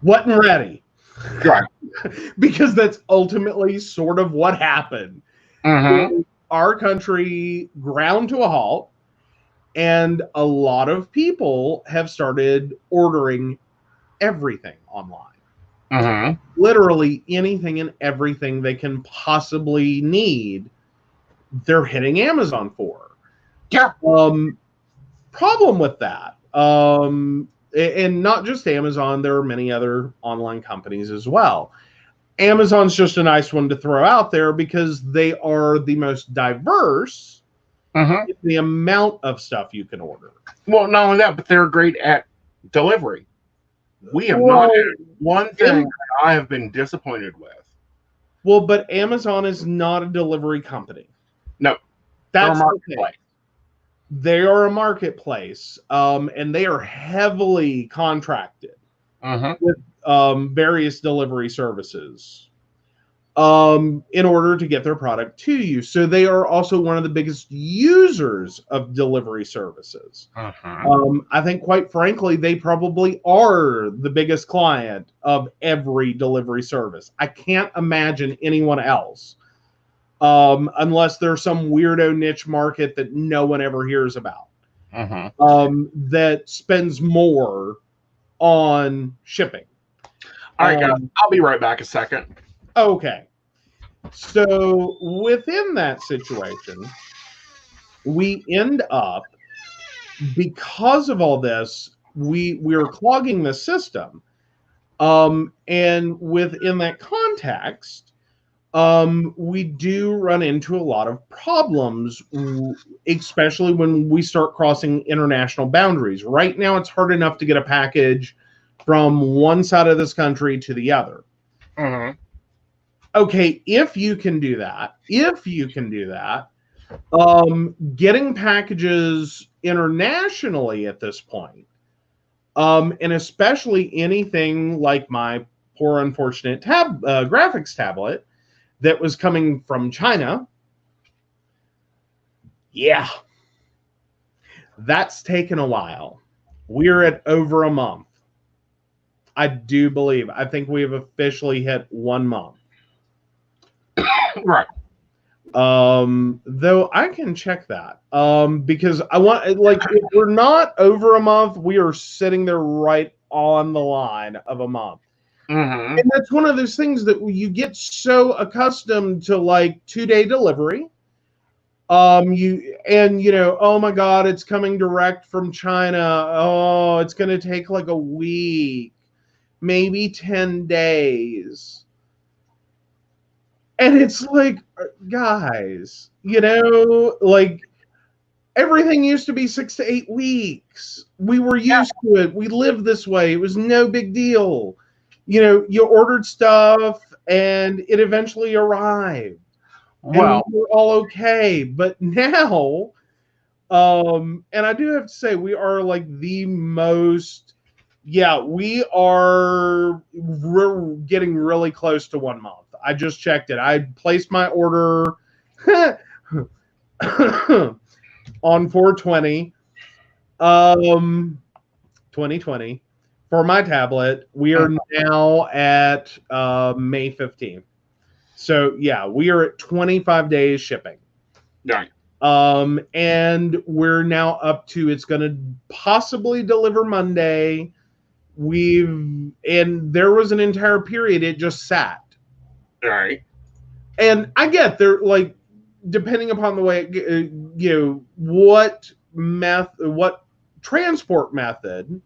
Wasn't ready. Right. Because that's ultimately sort of what happened. our country ground to a halt, and a lot of people have started ordering everything online. Literally anything and everything they can possibly need, they're hitting Amazon for. Yeah. Problem with that, and not just Amazon, there are many other online companies as well. Amazon's just a nice one to throw out there because they are the most diverse in the amount of stuff you can order. Well, not only that, but they're great at delivery. We have not had one thing I have been disappointed with. Well, but Amazon is not a delivery company. No. That's the thing. They are a marketplace, and they are heavily contracted with various delivery services in order to get their product to you. So they are also one of the biggest users of delivery services. I think, quite frankly, they probably are the biggest client of every delivery service. I can't imagine anyone else. Unless there's some weirdo niche market that no one ever hears about, that spends more on shipping. All right, guys, I'll be right back a second. Okay. So within that situation, we end up, because of all this, we're clogging the system. And within that context, we do run into a lot of problems, especially when we start crossing international boundaries. Right now, it's hard enough to get a package from one side of this country to the other. Okay, if you can do that, getting packages internationally at this point, and especially anything like my poor unfortunate graphics tablet that was coming from China, yeah, that's taken a while. We're at over a month. I do believe. I think we have officially hit 1 month. Right. Though I can check that. Because I want, like, if we're not over a month, we are sitting there right on the line of a month. And that's one of those things that you get so accustomed to, like, 2-day delivery. Oh my God, it's coming direct from China. Oh, it's going to take like a week, maybe 10 days. And it's like, guys, like, everything used to be 6 to 8 weeks. We were used to it. We lived this way. It was no big deal. You ordered stuff and it eventually arrived. Well, and we were all okay. But now, and I do have to say, we are like the most, we're getting really close to 1 month. I just checked it. I placed my order on 4/20, 2020 for my tablet. We are now at May 15th. So we are at 25 days shipping. Right. And we're now up to, it's going to possibly deliver Monday. And there was an entire period it just sat. Right. And I get there, like, depending upon the way, what transport method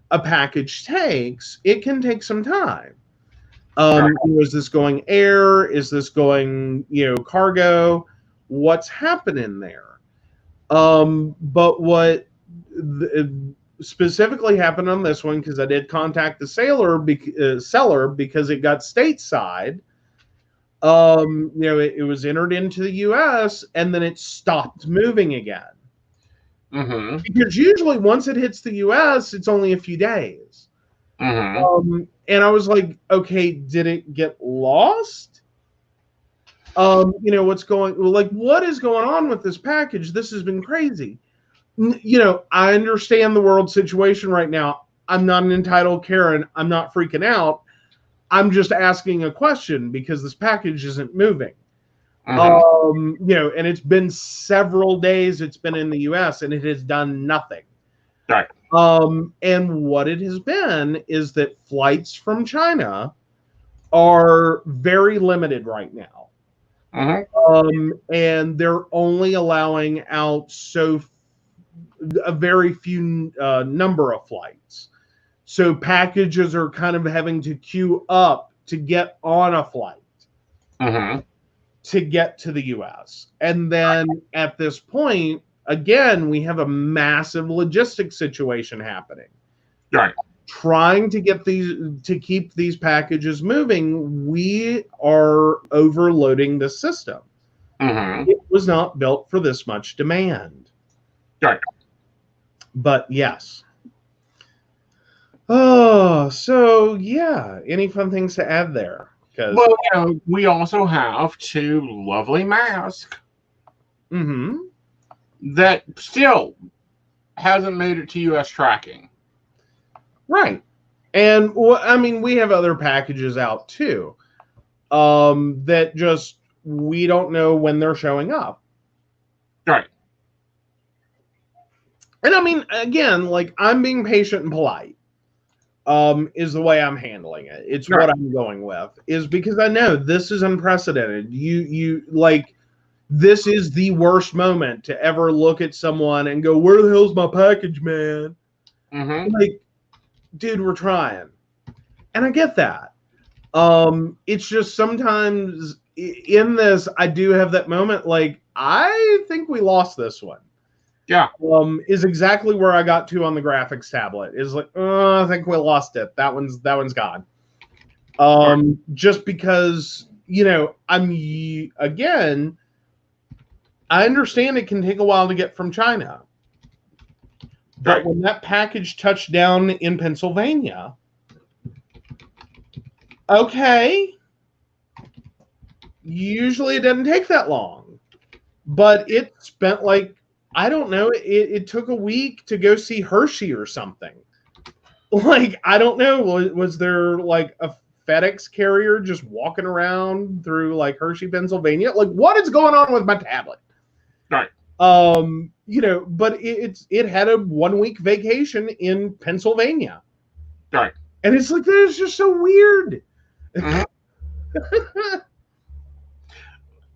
a package takes, it can take some time. Is this going air? Is this going, cargo? What's happening there? But what specifically happened on this one, because I did contact the seller because it got stateside. It was entered into the U.S. and then it stopped moving again. Because usually once it hits the U.S., it's only a few days. And I was like, okay, did it get lost? What is going on with this package? This has been crazy. I understand the world situation right now. I'm not an entitled Karen. I'm not freaking out. I'm just asking a question because this package isn't moving. And it's been several days it's been in the US and it has done nothing. Right. And what it has been is that flights from China are very limited right now. And they're only allowing out a very few number of flights. So packages are kind of having to queue up to get on a flight to get to the US. And then at this point, again, we have a massive logistics situation happening. Right. Trying to keep these packages moving, we are overloading the system. It was not built for this much demand. Right. But yes. Oh, so yeah. Any fun things to add there? Well, we also have 2 lovely masks that still hasn't made it to U.S. tracking. Right. And we have other packages out too that just we don't know when they're showing up. Right. And again, I'm being patient and polite. Is the way I'm handling it. It's what I'm going with. Is because I know this is unprecedented. This is the worst moment to ever look at someone and go, "Where the hell's my package, man?" Dude, we're trying, and I get that. It's just sometimes in this, I do have that moment. I think we lost this one. Yeah. Is exactly where I got to on the graphics tablet. Is I think we lost it. That one's gone. Just because, again, I understand it can take a while to get from China. But when that package touched down in Pennsylvania, okay, usually it doesn't take that long. But it spent I don't know. It took a week to go see Hershey or something. I don't know. Was there a FedEx carrier just walking around through Hershey, Pennsylvania? What is going on with my tablet? Right. But it had a 1-week vacation in Pennsylvania. Right. And it's that is just so weird.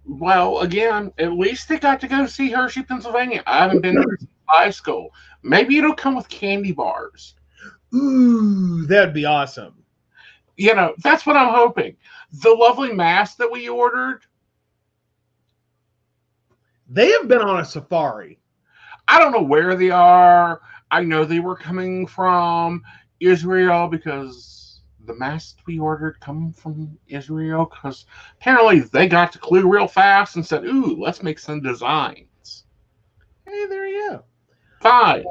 Well, again, at least they got to go see Hershey, Pennsylvania. I haven't been there since high school. Maybe it'll come with candy bars. Ooh, that'd be awesome. That's what I'm hoping. The lovely masks that we ordered. They have been on a safari. I don't know where they are. I know they were coming from Israel because the masks we ordered come from Israel because apparently they got the clue real fast and said, "Ooh, let's make some designs." Hey, there you go. Fine.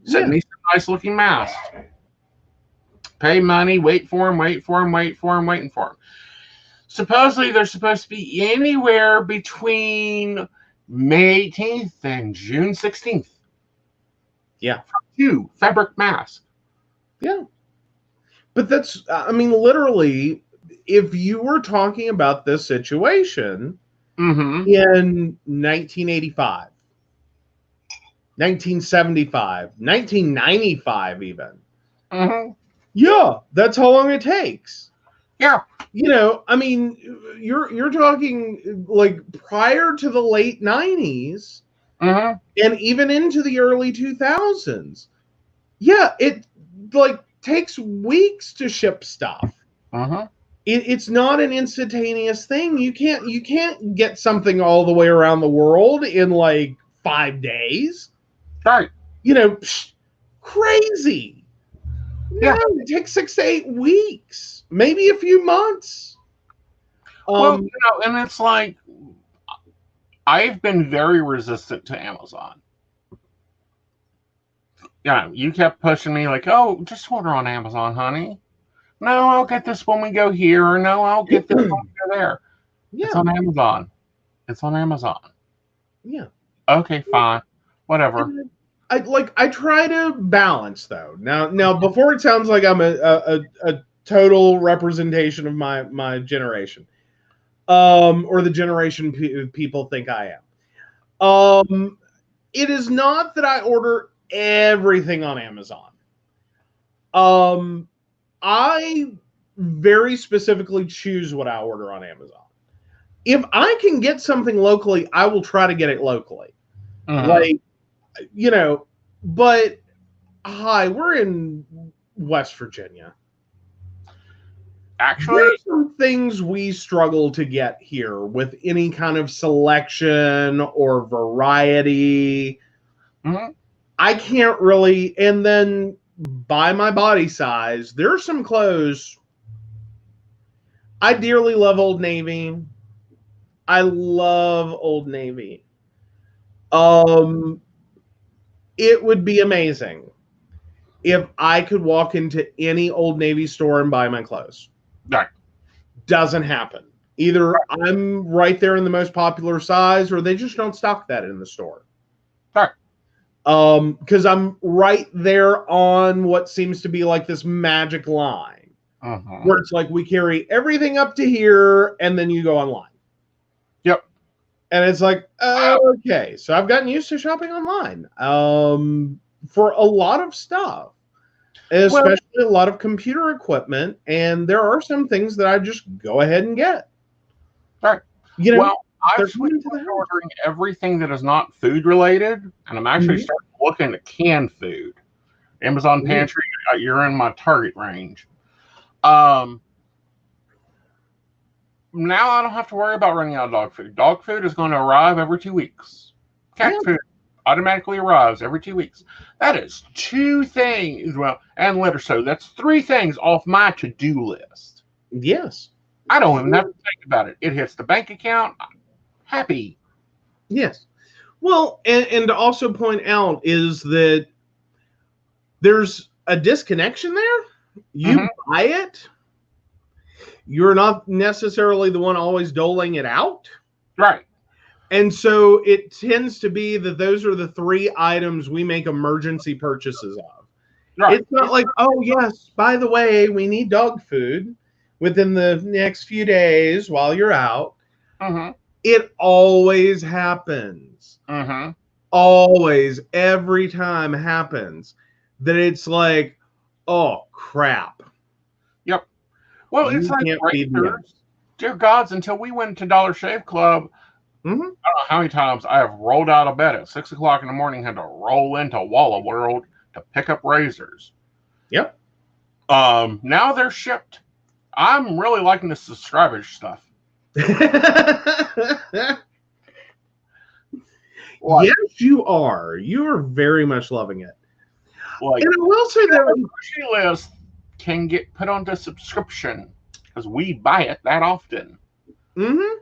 Send me some nice looking masks. Pay money, wait for them, waiting for them. Supposedly they're supposed to be anywhere between May 18th and June 16th. Yeah. 2 fabric masks. Yeah. But that's, literally, if you were talking about this situation in 1985, 1975, 1995 even, yeah, that's how long it takes. Yeah. You're talking prior to the late 90s and even into the early 2000s. Yeah, it takes weeks to ship stuff. It's not an instantaneous thing. You can't get something all the way around the world in 5 days. Right. Crazy. Yeah. It takes 6 to 8 weeks, maybe a few months. And it's I've been very resistant to Amazon. Yeah, you kept pushing me oh, just order on Amazon, honey. No, I'll get this when we go here. Or no, I'll get this when we go there. Yeah. It's on Amazon. It's on Amazon. Yeah. Okay, fine. Whatever. I try to balance though. Now before it sounds like I'm a total representation of my generation. or the generation people think I am. It is not that I order everything on Amazon. I very specifically choose what I order on Amazon. If I can get something locally, I will try to get it locally. Like, but hi, we're in West Virginia. Actually, there's some things we struggle to get here with any kind of selection or variety. I can't really, and then by my body size, there's some clothes. I dearly love Old Navy. I love Old Navy. It would be amazing if I could walk into any Old Navy store and buy my clothes. Right. Doesn't happen. Either I'm right there in the most popular size, or they just don't stock that in the store. Right. Because I'm right there on what seems to be like this magic line, where it's like we carry everything up to here, and then you go online. Yep. And it's like, okay, so I've gotten used to shopping online for a lot of stuff, especially a lot of computer equipment. And there are some things that I just go ahead and get. Right. Well, I've switched to ordering everything that is not food related, and I'm actually starting to look into canned food. Amazon Pantry, you're in my target range. Now I don't have to worry about running out of dog food. Dog food is going to arrive every 2 weeks. Cat food automatically arrives every 2 weeks. That is 2 things. Well, and litter. So that's 3 things off my to-do list. Yes. I don't even have to think about it. It hits the bank account. I'm happy. Yes. Well, and to also point out is that there's a disconnection there. You buy it. You're not necessarily the one always doling it out. Right. And so it tends to be that those are the 3 items we make emergency purchases of. Right. It's not like, oh, yes, by the way, we need dog food within the next few days while you're out. It always happens. Always, every time happens that it's like, oh, crap. Yep. Well, it's like dear gods, until we went to Dollar Shave Club, I don't know how many times I have rolled out of bed at 6 o'clock in the morning, had to roll into Walla World to pick up razors. Yep. Now they're shipped. I'm really liking the subscriber stuff. Yes, you are. You are very much loving it. Like, and I will say that the grocery list can get put onto subscription because we buy it that often. Well,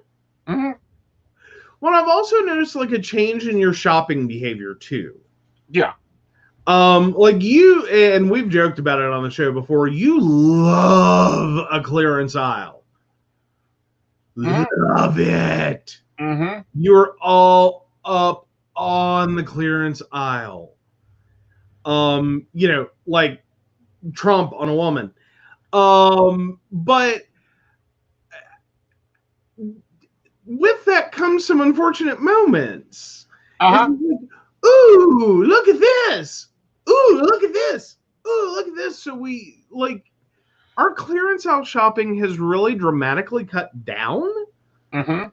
I've also noticed like a change in your shopping behavior too. Yeah. Like you, and we've joked about it on the show before, you love a clearance aisle. Love it. You're all up on the clearance aisle. Like Trump on a woman. But with that comes some unfortunate moments. Like, ooh, look at this. Ooh, look at this. Ooh, look at this. So we like our clearance aisle shopping has really dramatically cut down. And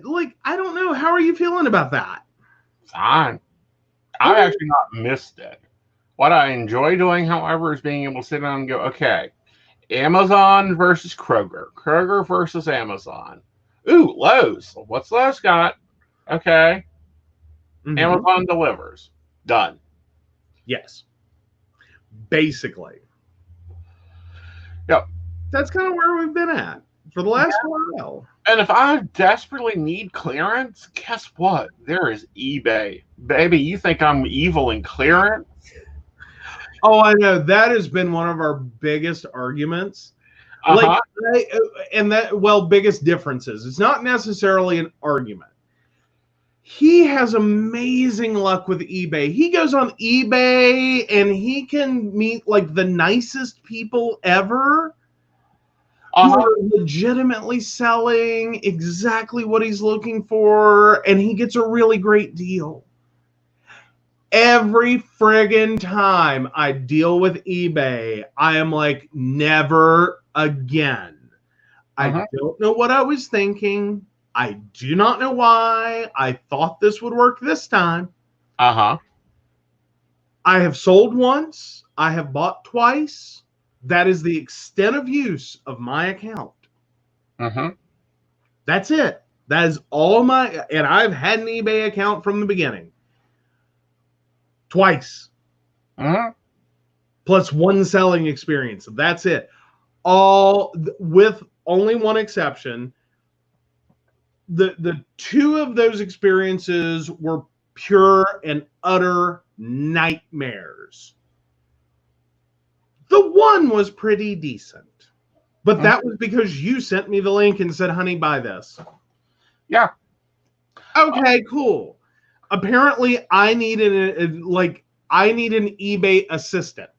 like, I don't know. How are you feeling about that? Fine. I've actually not missed it. What I enjoy doing, however, is being able to sit down and go, okay, Amazon versus Kroger. Kroger versus Amazon. Ooh, Lowe's. What's Lowe's got? Okay. Amazon delivers. Done. Yes. Basically. Yep. That's kind of where we've been at for the last while. And if I desperately need clearance, guess what? There is eBay. Baby, you think I'm evil in clearance? Oh, I know. That has been one of our biggest arguments. Biggest differences. It's not necessarily an argument. He has amazing luck with eBay. He goes on eBay and he can meet like the nicest people ever. who are legitimately selling exactly what he's looking for, and he gets a really great deal. Every friggin' time I deal with eBay, I am like, never again. I don't know what I was thinking. I do not know why I thought this would work this time. I have sold once. I have bought twice. That is the extent of use of my account. That's it. That is all my, and I've had an eBay account from the beginning. Twice. Plus one selling experience. That's it. All with only one exception. The two of those experiences were pure and utter nightmares. The one was pretty decent. But that was because you sent me the link and said, honey, buy this. Yeah. Okay, cool. Apparently, I need an eBay assistant.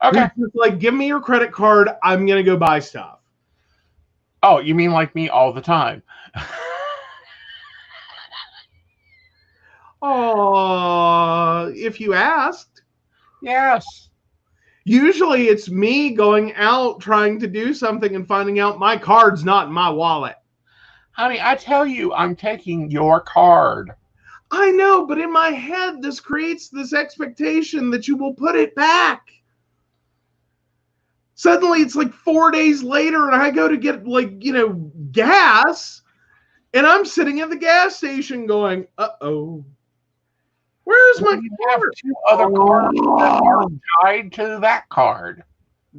Okay. Just like, give me your credit card. I'm going to go buy stuff. Oh, you mean like me all the time? Oh, if you asked. Yes. Usually it's me going out trying to do something and finding out my card's not in my wallet. Honey, I tell you, I'm taking your card. I know, but in my head, this creates this expectation that you will put it back. Suddenly it's like 4 days later and I go to get gas and I'm sitting at the gas station going, uh-oh. Where's my You have two other cards that are tied to that card.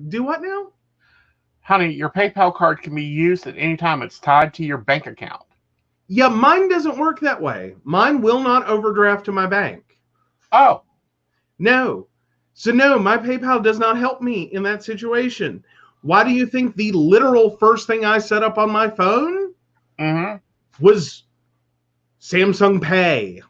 Do what now? Honey, your PayPal card can be used at any time. It's tied to your bank account. Yeah, mine doesn't work that way. Mine will not overdraft to my bank. Oh. No. So no, my PayPal does not help me in that situation. Why do you think the literal first thing I set up on my phone was Samsung Pay?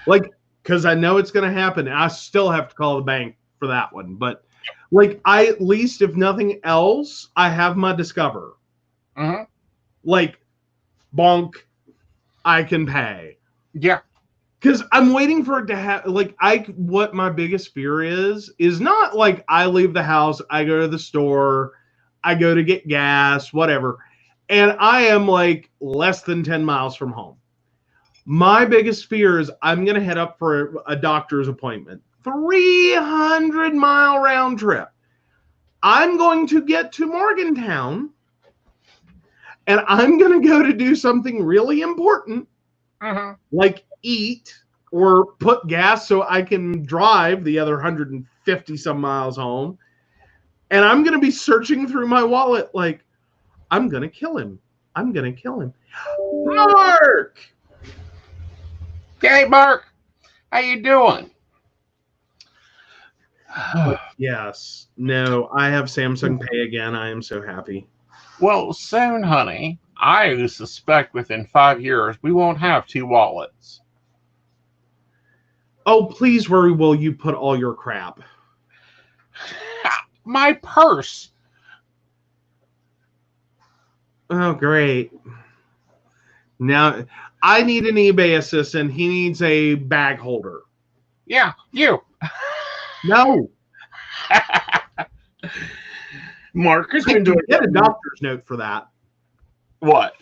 Like, because I know it's going to happen. I still have to call the bank for that one. But, like, I at least, if nothing else, I have my Discover. Like, bonk, I can pay. Yeah. Because I'm waiting for it to have, like, what my biggest fear is not like I leave the house, I go to the store, I go to get gas, whatever, and I am, like, less than 10 miles from home. My biggest fear is I'm going to head up for a doctor's appointment. 300-mile round trip. I'm going to get to Morgantown, and I'm going to go to do something really important, like eat or put gas so I can drive the other 150-some miles home. And I'm going to be searching through my wallet like, I'm going to kill him. I'm going to kill him. Mark! Hey, Mark. How you doing? Yes. No, I have Samsung Pay again. I am so happy. Well, soon, honey. I suspect within 5 years we won't have two wallets. Oh, please, where will you put all your crap? My purse. Oh, great. Now, I need an eBay assistant. He needs a bag holder. Yeah, you. No. Mark has been doing. Get a doctor's note for that. What?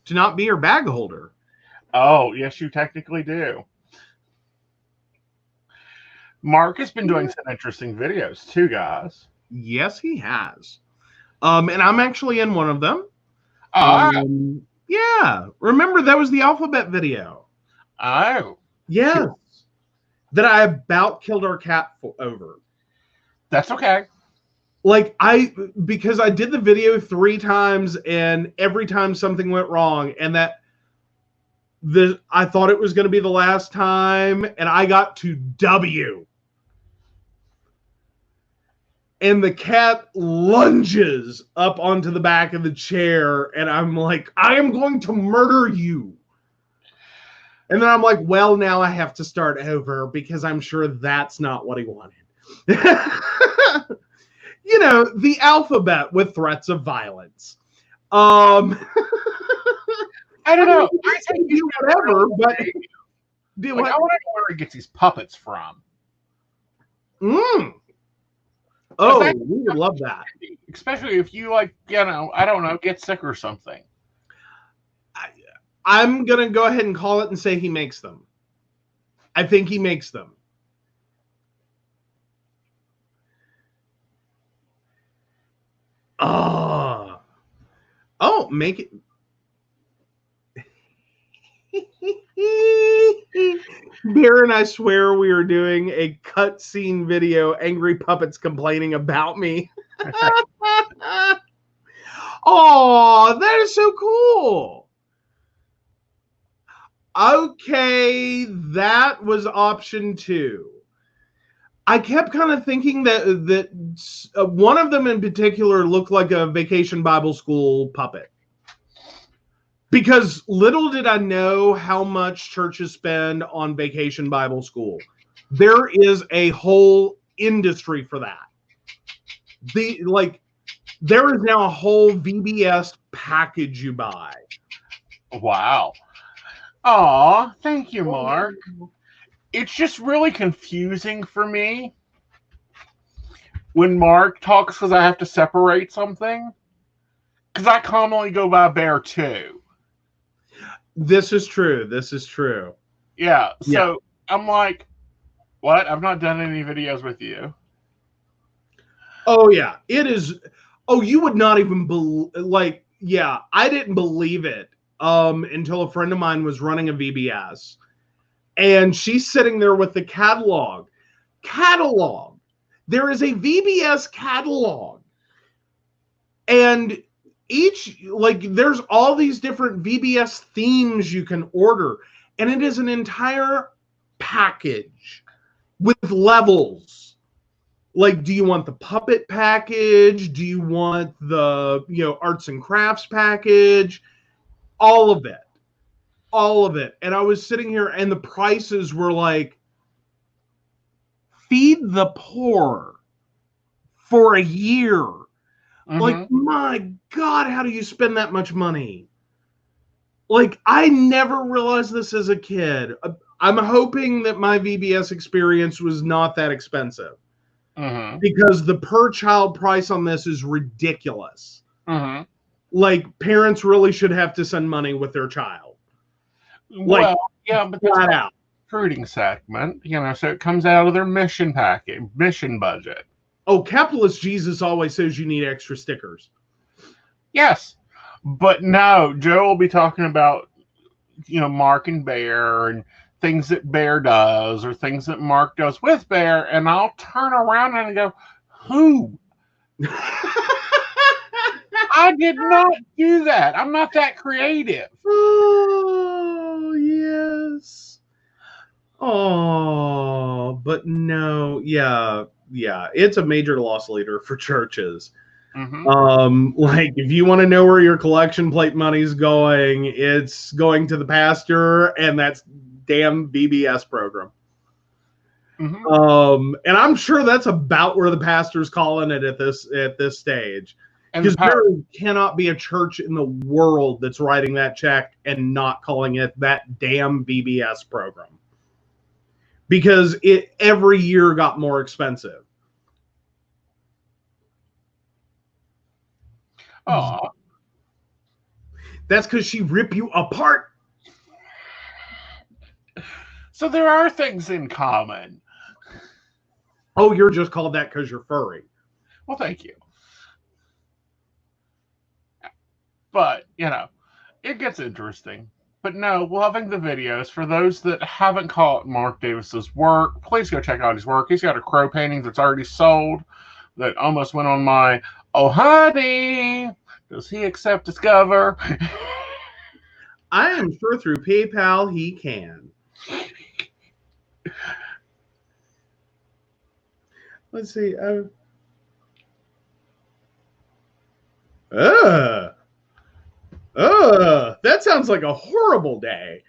To not be your bag holder. Oh, yes, you technically do. Mark has been doing some interesting videos too, guys. Yes, he has. And I'm actually in one of them. Yeah. Remember, that was the alphabet video. Oh. Yeah. That I about killed our cat over. That's okay. Like, because I did the video 3 times, and every time something went wrong, and I thought it was going to be the last time, and I got to W. And the cat lunges up onto the back of the chair, and I'm like, I am going to murder you. And then I'm like, well, now I have to start over because I'm sure that's not what he wanted. You know, the alphabet with threats of violence. I don't know. I think do whatever, but do like, what? I want to know where he gets these puppets from. Oh, we would love that. Especially if you, like, you know, I don't know, get sick or something. I'm going to go ahead and call it and say he makes them. I think he makes them. Oh, make it. Baron, I swear we are doing a cutscene video, angry puppets complaining about me. Oh, that is so cool. Okay, that was option 2. I kept kind of thinking that one of them in particular looked like a Vacation Bible School puppet. Because little did I know how much churches spend on Vacation Bible School. There is a whole industry for that. There is now a whole VBS package you buy. Wow. Aw, thank you, Mark. It's just really confusing for me when Mark talks because I have to separate something. Because I commonly go by Bear too. This is true. This is true. Yeah. So I'm like, what? I've not done any videos with you. Oh, yeah. It is. Oh, you would not even believe. Like, yeah, I didn't believe it until a friend of mine was running a VBS. And she's sitting there with the catalog. There is a VBS catalog. And there's all these different VBS themes you can order. And it is an entire package with levels. Like, do you want the puppet package? Do you want the, arts and crafts package? All of it. All of it. And I was sitting here and the prices were like, feed the poor for a year. Mm-hmm. Like, my God, how do you spend that much money? Like, I never realized this as a kid. I'm hoping that my VBS experience was not that expensive. Mm-hmm. Because the per child price on this is ridiculous. Mm-hmm. Like, parents really should have to send money with their child. Well, yeah, but flat out recruiting segment, so it comes out of their mission budget. Oh, capitalist Jesus always says you need extra stickers. Yes, but no, Joe will be talking about, Mark and Bear and things that Bear does or things that Mark does with Bear, and I'll turn around and go, who? I did not do that. I'm not that creative. Oh, yes. Oh, but no, yeah, it's a major loss leader for churches. Mm-hmm. Like, if you want to know where your collection plate money's going, it's going to the pastor and that's damn VBS program. Mm-hmm. And I'm sure that's about where the pastor's calling it at this stage. Because there cannot be a church in the world that's writing that check and not calling it that damn VBS program. Because it every year got more expensive. Oh, that's because she ripped you apart. So there are things in common. Oh, you're just called that because you're furry. Well, thank you. But, it gets interesting. But no, loving the videos. For those that haven't caught Mark Davis's work, please go check out his work. He's got a crow painting that's already sold that almost went on my, oh, honey, does he accept Discover? I am sure through PayPal he can. Let's see. That sounds like a horrible day.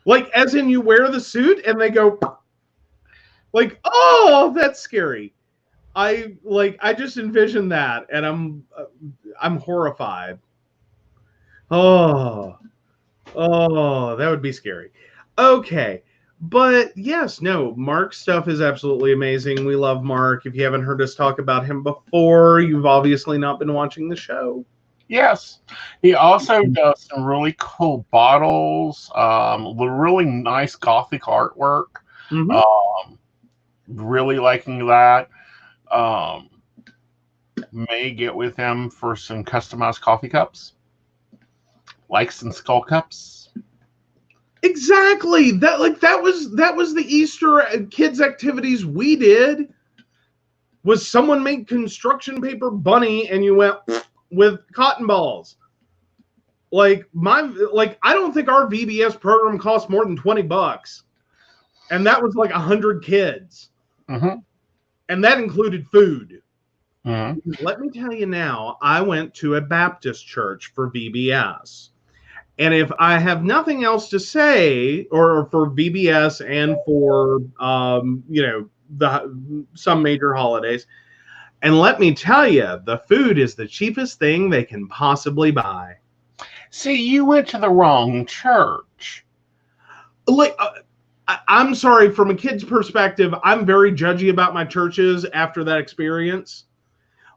Like, as in you wear the suit and they go, like, oh, that's scary. I just envision that, and I'm horrified. Oh, that would be scary. Okay. But yes, no, Mark's stuff is absolutely amazing. We love Mark. If you haven't heard us talk about him before, you've obviously not been watching the show. Yes. He also does some really cool bottles, really nice gothic artwork. Really liking that. May get with him for some customized coffee cups, like some skull cups. Exactly. That was the Easter kids activities we did. Was someone made construction paper bunny and you went with cotton balls. I don't think our VBS program cost more than $20, and that was like 100 kids, and that included food. Let me tell you now, I went to a Baptist church for VBS, and if I have nothing else to say, or for VBS and for some major holidays. And let me tell you, the food is the cheapest thing they can possibly buy. See, you went to the wrong church. I'm sorry, from a kid's perspective, I'm very judgy about my churches after that experience.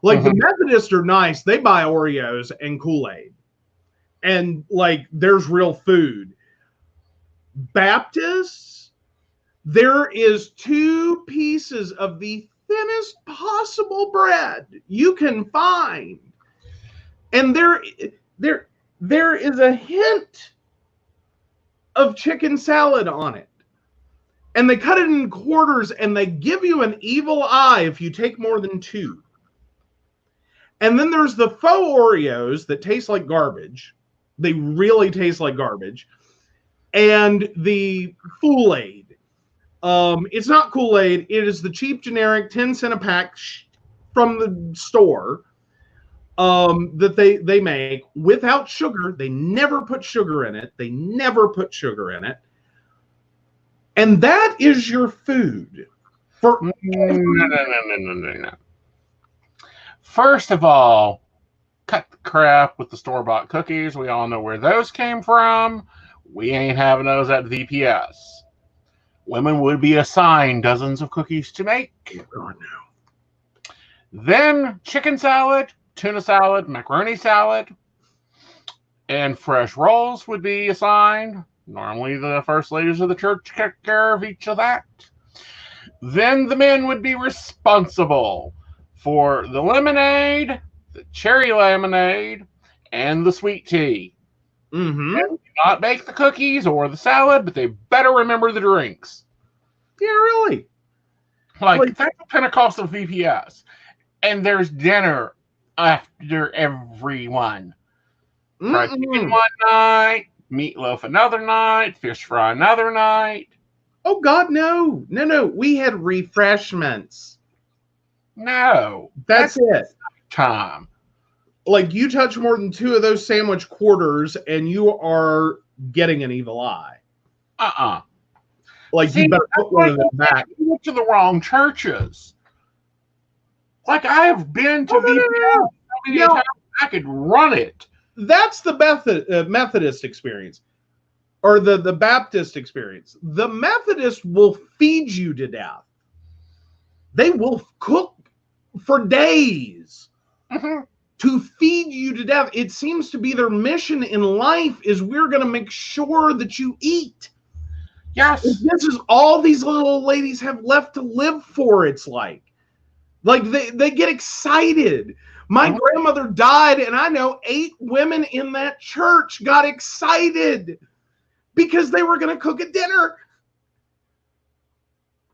The Methodists are nice. They buy Oreos and Kool-Aid. And, there's real food. Baptists, there is 2 pieces of the thinnest possible bread you can find, and there is a hint of chicken salad on it, and they cut it in quarters, and they give you an evil eye if you take more than 2. And then there's the faux Oreos that taste like garbage. They really taste like garbage. And the Kool-Aid. It's not Kool-Aid. It is the cheap, generic 10-cent a pack from the store that they make without sugar. They never put sugar in it. And that is your food. No. First of all, cut the crap with the store-bought cookies. We all know where those came from. We ain't having those at VPS. Women would be assigned dozens of cookies to make. Oh, no. Then chicken salad, tuna salad, macaroni salad, and fresh rolls would be assigned. Normally the first ladies of the church took care of each of that. Then the men would be responsible for the lemonade, the cherry lemonade, and the sweet tea. They not make the cookies or the salad, but they better remember the drinks. Yeah, really. That's the Pentecostal VPS. And there's dinner after everyone. Fried chicken one night, meatloaf another night, fish fry another night. Oh, God, no. No. We had refreshments. No. That's it. Time. You touch more than 2 of those sandwich quarters and you are getting an evil eye. See, you better put one of them back. You went to the wrong churches. I have been to VPS so many times, I could run it. That's the Methodist experience. Or the Baptist experience. The Methodist will feed you to death. They will cook for days. To feed you to death. It seems to be their mission in life is we're going to make sure that you eat. Yes. This is all these little ladies have left to live for, it's like. They get excited. My grandmother died, and I know 8 women in that church got excited because they were going to cook a dinner.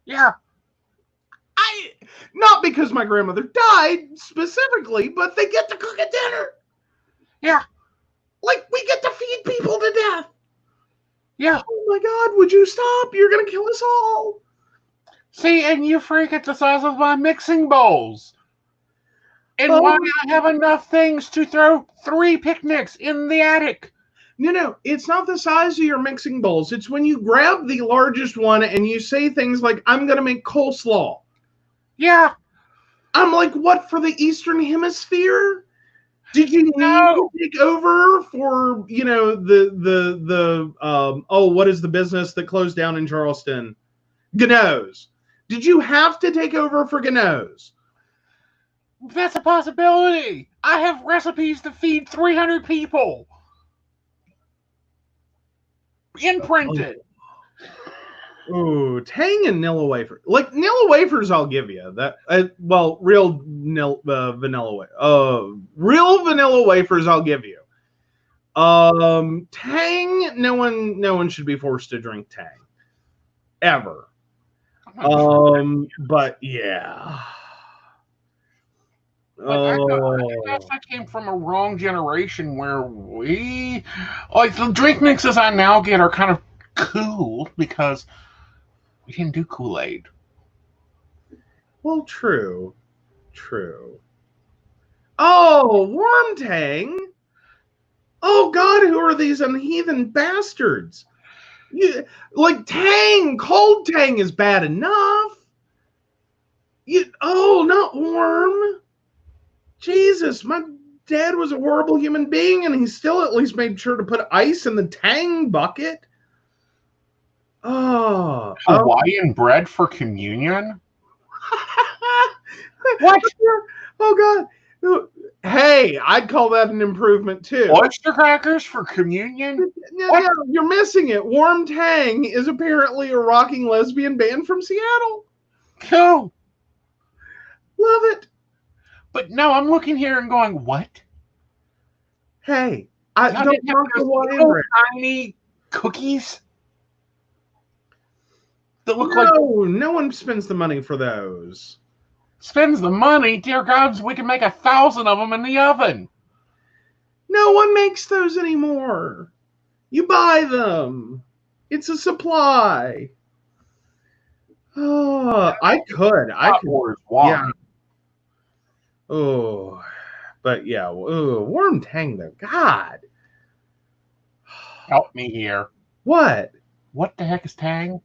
Yeah. Not because my grandmother died specifically, but they get to cook a dinner. Yeah. We get to feed people to death. Yeah. Oh my God, would you stop? You're going to kill us all. See, and you freak at the size of my mixing bowls. And why I have enough things to throw 3 picnics in the attic. No, it's not the size of your mixing bowls. It's when you grab the largest one and you say things like, I'm going to make coleslaw. Yeah. I'm like, what, for the Eastern Hemisphere? Did you need to take over for, you know, what is the business that closed down in Charleston? Gano's. Did you have to take over for Gano's? That's a possibility. I have recipes to feed 300 people. Imprinted. Ooh, Tang and Nilla wafer. Like Nilla wafers, I'll give you that. Real real vanilla wafers, I'll give you. Tang, no one should be forced to drink Tang, ever. But yeah. But I guess I came from a wrong generation where we, like, the drink mixes I now get are kind of cool because we didn't do Kool-Aid. Well, true. Oh, Worm Tang. Oh God, who are these unheathen bastards? Like Tang, cold Tang is bad enough. Not Worm. Jesus, my dad was a horrible human being, and he still at least made sure to put ice in the Tang bucket. Oh, Hawaiian bread for communion? What? Oh God. Hey, I'd call that an improvement too. Oyster crackers for communion? No, you're missing it. Worm Tang is apparently a rocking lesbian band from Seattle. Cool. Love it. But no, I'm looking here and going, what? Hey, I don't want Hawaiian bread. Tiny cookies that look no one spends the money for those. Spends the money? Dear gods, we can make 1,000 of them in the oven. No one makes those anymore. You buy them. It's a supply. Oh, I could. Yeah. Oh, but yeah. Worm Tang though. God. Help me here. What? What the heck is Tang?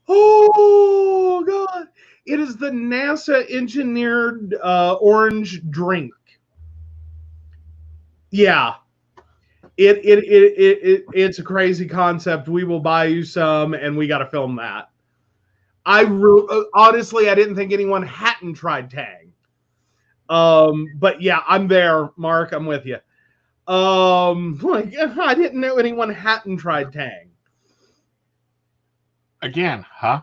Oh God! It is the NASA engineered orange drink. Yeah, it's a crazy concept. We will buy you some, and we got to film that. Honestly, I didn't think anyone hadn't tried Tang. But yeah, I'm there, Mark. I'm with you. I didn't know anyone hadn't tried Tang. Again, huh?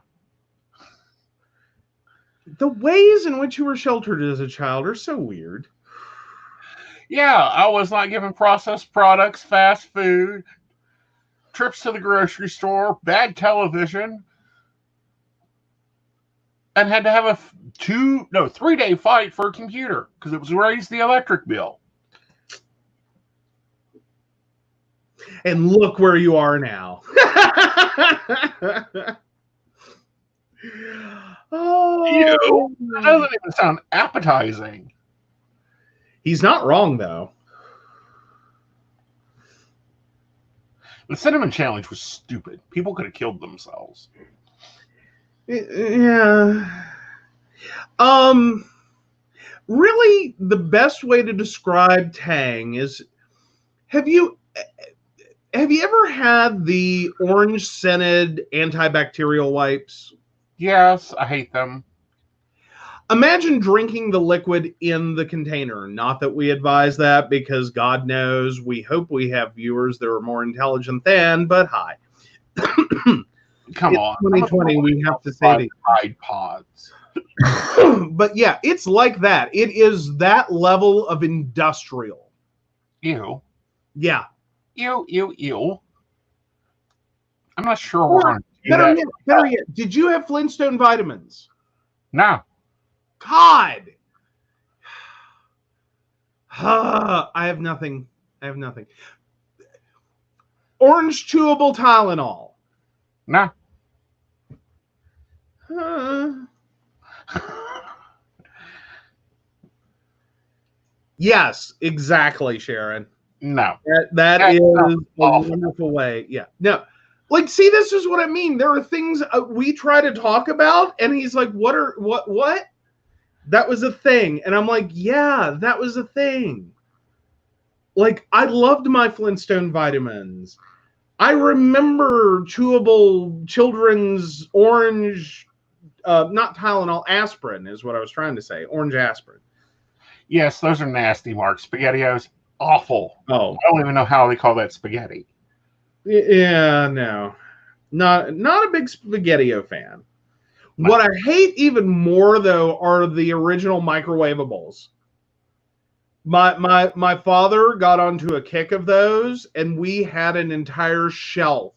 The ways in which you were sheltered as a child are so weird. Yeah, I was not given processed products, fast food, trips to the grocery store, bad television, and had to have a 3-day fight for a computer because it was raised the electric bill. And look where you are now. Oh, that doesn't even sound appetizing. He's not wrong, though. The cinnamon challenge was stupid. People could have killed themselves. Yeah. Really, the best way to describe Tang is, have you ever had the orange scented antibacterial wipes? Yes, I hate them. Imagine drinking the liquid in the container. Not that we advise that, because God knows we hope we have viewers that are more intelligent than, but hi. Come on. 2020, we have to say Tide Pods. But yeah, it's like that. It is that level of industrial. Ew. Yeah. Ew. I'm not sure we're going to do better that. yet, did you have Flintstone vitamins? No. God. I have nothing. Orange chewable Tylenol. No. Yes, exactly, Sharon. No. That is a wonderful way. Yeah. No. Like, see, this is what I mean. There are things we try to talk about, and he's like, what? That was a thing. And I'm like, yeah, that was a thing. Like, I loved my Flintstone vitamins. I remember chewable children's orange, not Tylenol, aspirin is what I was trying to say. Orange aspirin. Yes, those are nasty, Mark. SpaghettiOs, awful. Oh, I don't even know how they call that spaghetti. yeah, no. Not a big SpaghettiO fan. No. What I hate even more, though, are the original microwavables. My father got onto a kick of those, and we had an entire shelf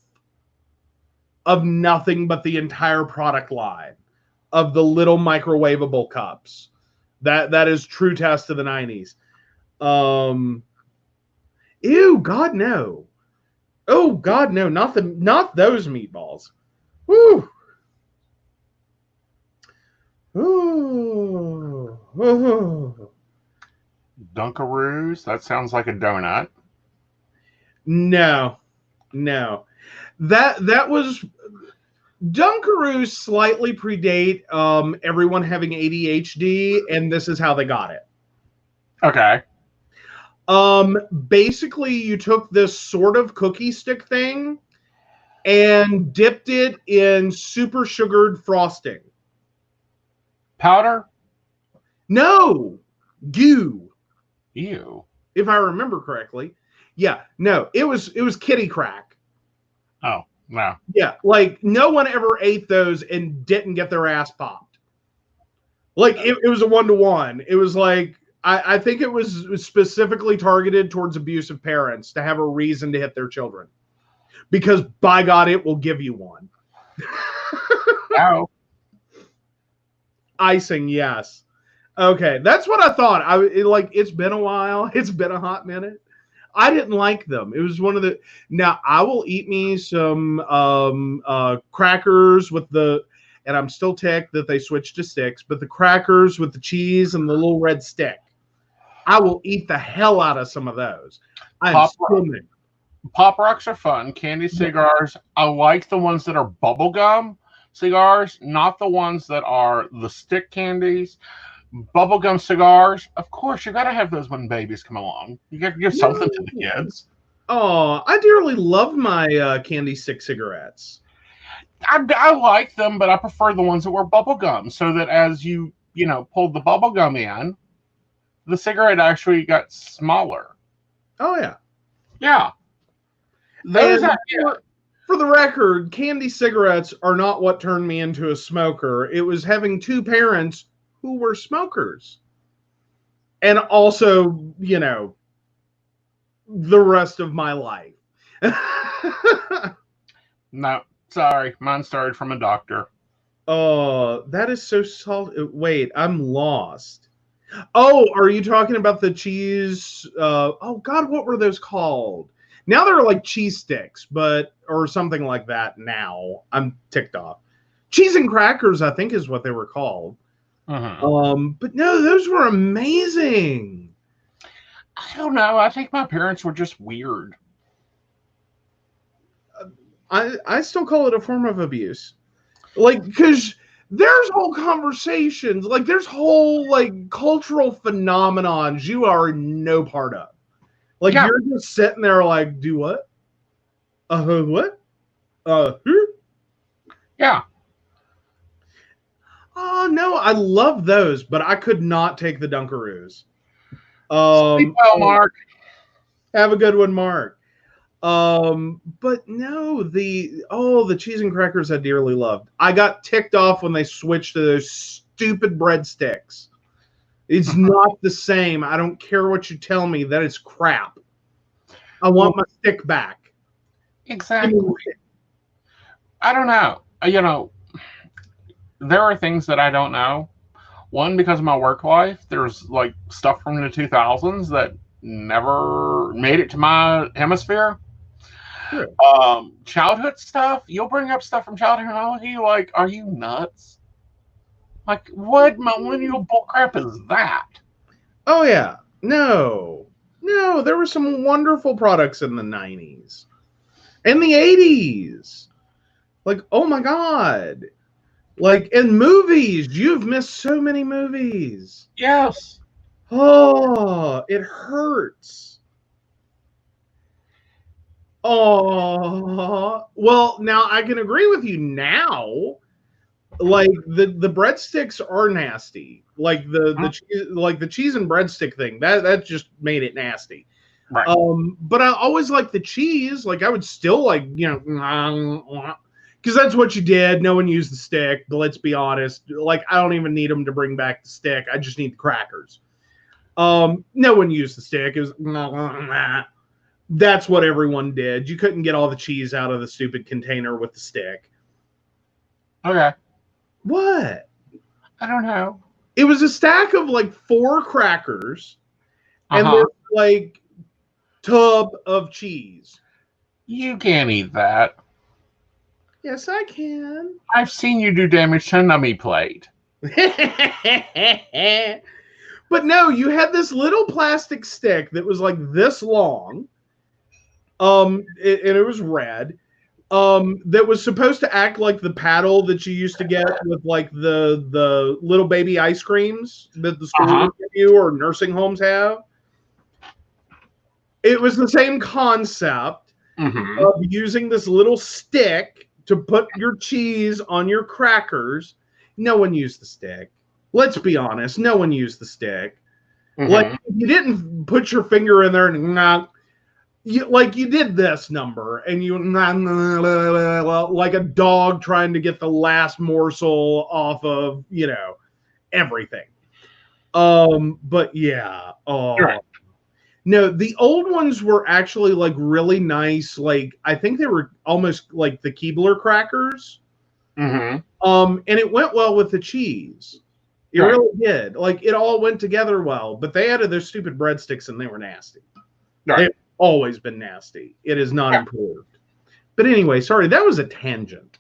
of nothing but the entire product line of the little microwavable cups. That is true test of the 90s. Ew, God no. Oh God no, not those meatballs. Woo. Ooh. Ooh. Dunkaroos? That sounds like a donut. No. That was Dunkaroos slightly predate everyone having ADHD, and this is how they got it. Okay. Basically, you took this sort of cookie stick thing and dipped it in super sugared frosting. Powder? No, goo. Ew. If I remember correctly. Yeah, no, it was kitty crack. Oh, no. Yeah, like no one ever ate those and didn't get their ass popped. Like it was a 1-to-1. It was like I think it was specifically targeted towards abusive parents to have a reason to hit their children. Because by God, it will give you one. Ow. Icing, yes. Okay, that's what I thought. It's been a while. It's been a hot minute. I didn't like them. It was one of the. Now I will eat me some crackers with the, and I'm still ticked that they switched to sticks. But the crackers with the cheese and the little red stick, I will eat the hell out of some of those. Pop Rocks are fun. Candy cigars. I like the ones that are bubblegum cigars, not the ones that are the stick candies. Bubblegum cigars, of course, you got to have those when babies come along. You got to give something to the kids. Oh, I dearly love my candy stick cigarettes. I like them, but I prefer the ones that were bubblegum, so that as you pulled the bubblegum in, the cigarette actually got smaller. Oh, yeah. Yeah. For the record, candy cigarettes are not what turned me into a smoker. It was having two parents who were smokers. And also, the rest of my life. No, sorry. Mine started from a doctor. Oh, that is so salty. Wait, I'm lost. Oh, are you talking about the cheese? Oh, God, what were those called? Now they're like cheese sticks, or something like that now. I'm ticked off. Cheese and crackers, I think, is what they were called. Uh-huh. But no, those were amazing. I don't know. I think my parents were just weird. I still call it a form of abuse. Like, because there's whole conversations, like there's whole like cultural phenomenons you are no part of. Like you're just sitting there like, do what? What? Who? Yeah. Oh no, I love those, but I could not take the Dunkaroos. Sleep well, Mark. Have a good one, Mark. But no, the cheese and crackers I dearly loved. I got ticked off when they switched to those stupid breadsticks. It's not the same. I don't care what you tell me. That is crap. I want my stick back. Exactly. I don't know. There are things that I don't know. One, because of my work life, there's like stuff from the 2000s that never made it to my hemisphere. Sure. Childhood stuff, you'll bring up stuff from childhood and I'll look at you like, are you nuts? Like, what millennial bullcrap is that? Oh, yeah. No, there were some wonderful products in the 90s. In the 80s. Like, oh my God. Like, in movies, you've missed so many movies. Yes. Oh, it hurts. Oh, well, now I can agree with you now. Like the breadsticks are nasty. Like the cheese, like the cheese and breadstick thing. That just made it nasty. Right. But I always like the cheese. Like I would still like, because that's what you did. No one used the stick. But let's be honest. Like I don't even need them to bring back the stick. I just need the crackers. No one used the stick. It was that's what everyone did. You couldn't get all the cheese out of the stupid container with the stick. Okay. What? I don't know. It was a stack of like 4 crackers and there's like tub of cheese. You can't eat that. Yes, I can. I've seen you do damage to a nummy plate. But no, you had this little plastic stick that was like this long. And it was red. That was supposed to act like the paddle that you used to get with like the little baby ice creams that the schools give you or nursing homes have. It was the same concept of using this little stick to put your cheese on your crackers. No one used the stick. Let's be honest. No one used the stick. Like you didn't put your finger in there and you did this number and you like a dog trying to get the last morsel off of everything. But yeah. Right. No, the old ones were actually like really nice. Like I think they were almost like the Keebler crackers. And it went well with the cheese. It really did. Like it all went together well. But they added their stupid breadsticks and they were nasty. They've always been nasty. It is not improved. But anyway, sorry, that was a tangent.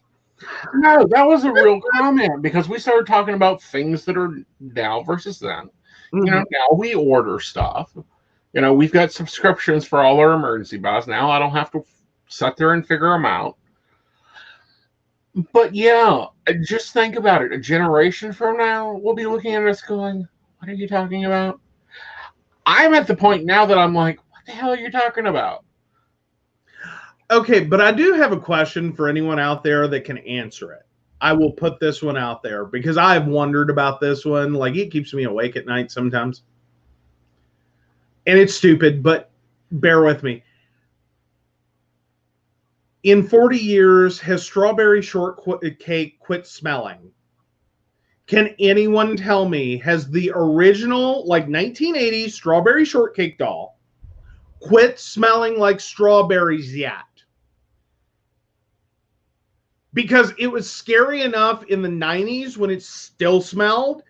No, that was a real comment because we started talking about things that are now versus then. Now we order stuff. We've got subscriptions for all our emergency buys now. I don't have to sit there and figure them out. But yeah, just think about it. A generation from now, we'll be looking at us going, what are you talking about? I'm at the point now that I'm like, what the hell are you talking about? Okay, but I do have a question for anyone out there that can answer it. I will put this one out there because I've wondered about this one. Like, it keeps me awake at night sometimes. And it's stupid, but bear with me. In 40 years, has strawberry shortcake quit smelling? Can anyone tell me, has the original, like 1980s strawberry shortcake doll quit smelling like strawberries yet? Because it was scary enough in the 90s when it still smelled.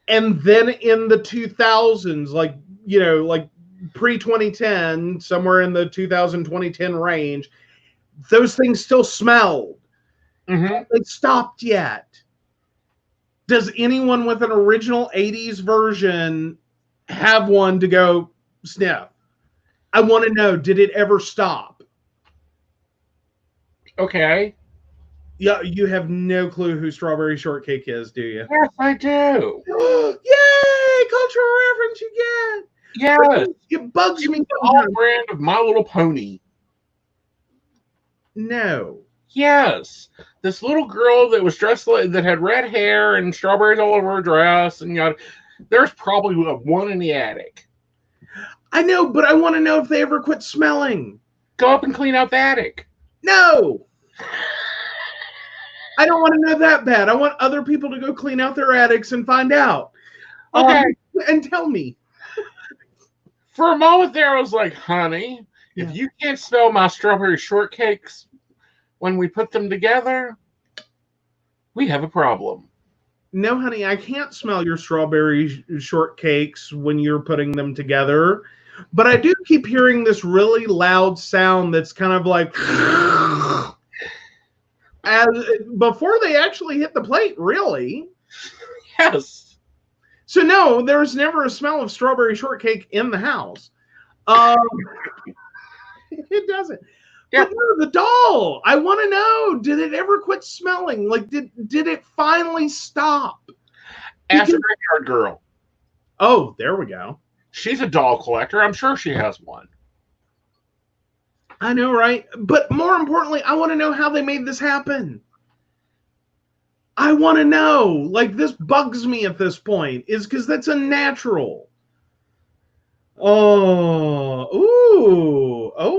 And then in the 2000s, like pre-2010, somewhere in the 2010 range, those things still smelled. They stopped yet. Does anyone with an original 80s version have one to go sniff? I want to know, did it ever stop? Okay. Yeah, you have no clue who Strawberry Shortcake is, do you? Yes, I do. Yay! Cultural reference you get. Yes. It bugs me. All brand of My Little Pony. No. Yes. This little girl that was dressed like, that had red hair and strawberries all over her dress, and there's probably one in the attic. I know, but I want to know if they ever quit smelling. Go up and clean out the attic. No. I don't want to know that bad. I want other people to go clean out their attics and find out. Okay. And tell me. For a moment there, I was like, honey, if you can't smell my strawberry shortcakes when we put them together, we have a problem. No, honey, I can't smell your strawberry shortcakes when you're putting them together. But I do keep hearing this really loud sound that's kind of like... as before they actually hit the plate, really. Yes. So no, there's never a smell of strawberry shortcake in the house. It doesn't. Yeah. But no, the doll. I want to know, did it ever quit smelling? Like, did it finally stop? Ask Because- Graveyard Girl. Oh, there we go. She's a doll collector. I'm sure she has one. I know, right? But more importantly, I want to know how they made this happen. I want to know. Like, this bugs me at this point, is because that's unnatural.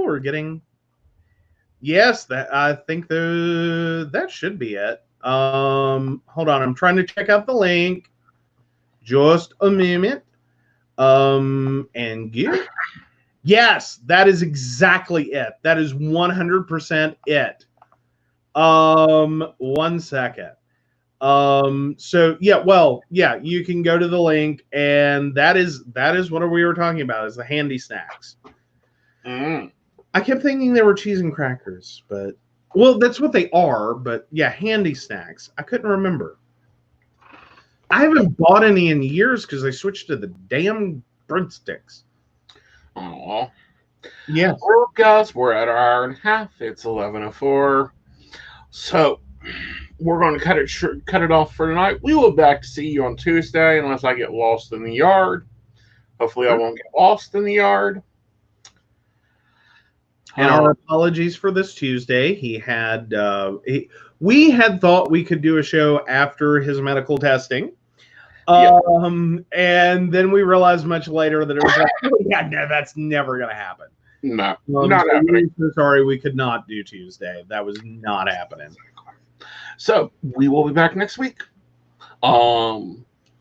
We're getting. Yes, that I think that should be it. Hold on, I'm trying to check out the link. Just a minute. And gear. Yes, that is exactly it. That is 100% it. 1 second. So yeah, you can go to the link, and that is what we were talking about, is the handy snacks. I kept thinking they were cheese and crackers, but well, that's what they are, but yeah, handy snacks. I couldn't remember. I haven't bought any in years because I switched to the damn breadsticks. Oh. Yeah. Well, guys, we're at our hour and a half. It's 11:04. So we're going to cut it off for tonight. We will be back to see you on Tuesday, unless I get lost in the yard. Hopefully, I won't get lost in the yard. And our apologies for this Tuesday. He had we had thought we could do a show after his medical testing. And then we realized much later that it was like, oh, yeah, no, that's never going to happen. No, not happening. So sorry, we could not do Tuesday. That was not happening. So we will be back next week.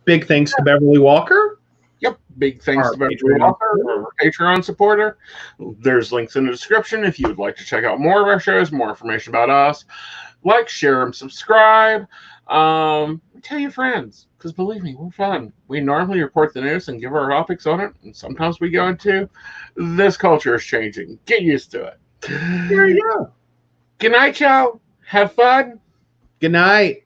Big thanks to Beverly Walker. Yep, big thanks to Beverly Walker, our Patreon supporter. There's links in the description if you would like to check out more of our shows, more information about us. Like, share, and subscribe. Tell your friends, because believe me, we're fun. We normally report the news and give our topics on it, and sometimes we go into this culture is changing. Get used to it. There you go. Good night, y'all. Have fun. Good night.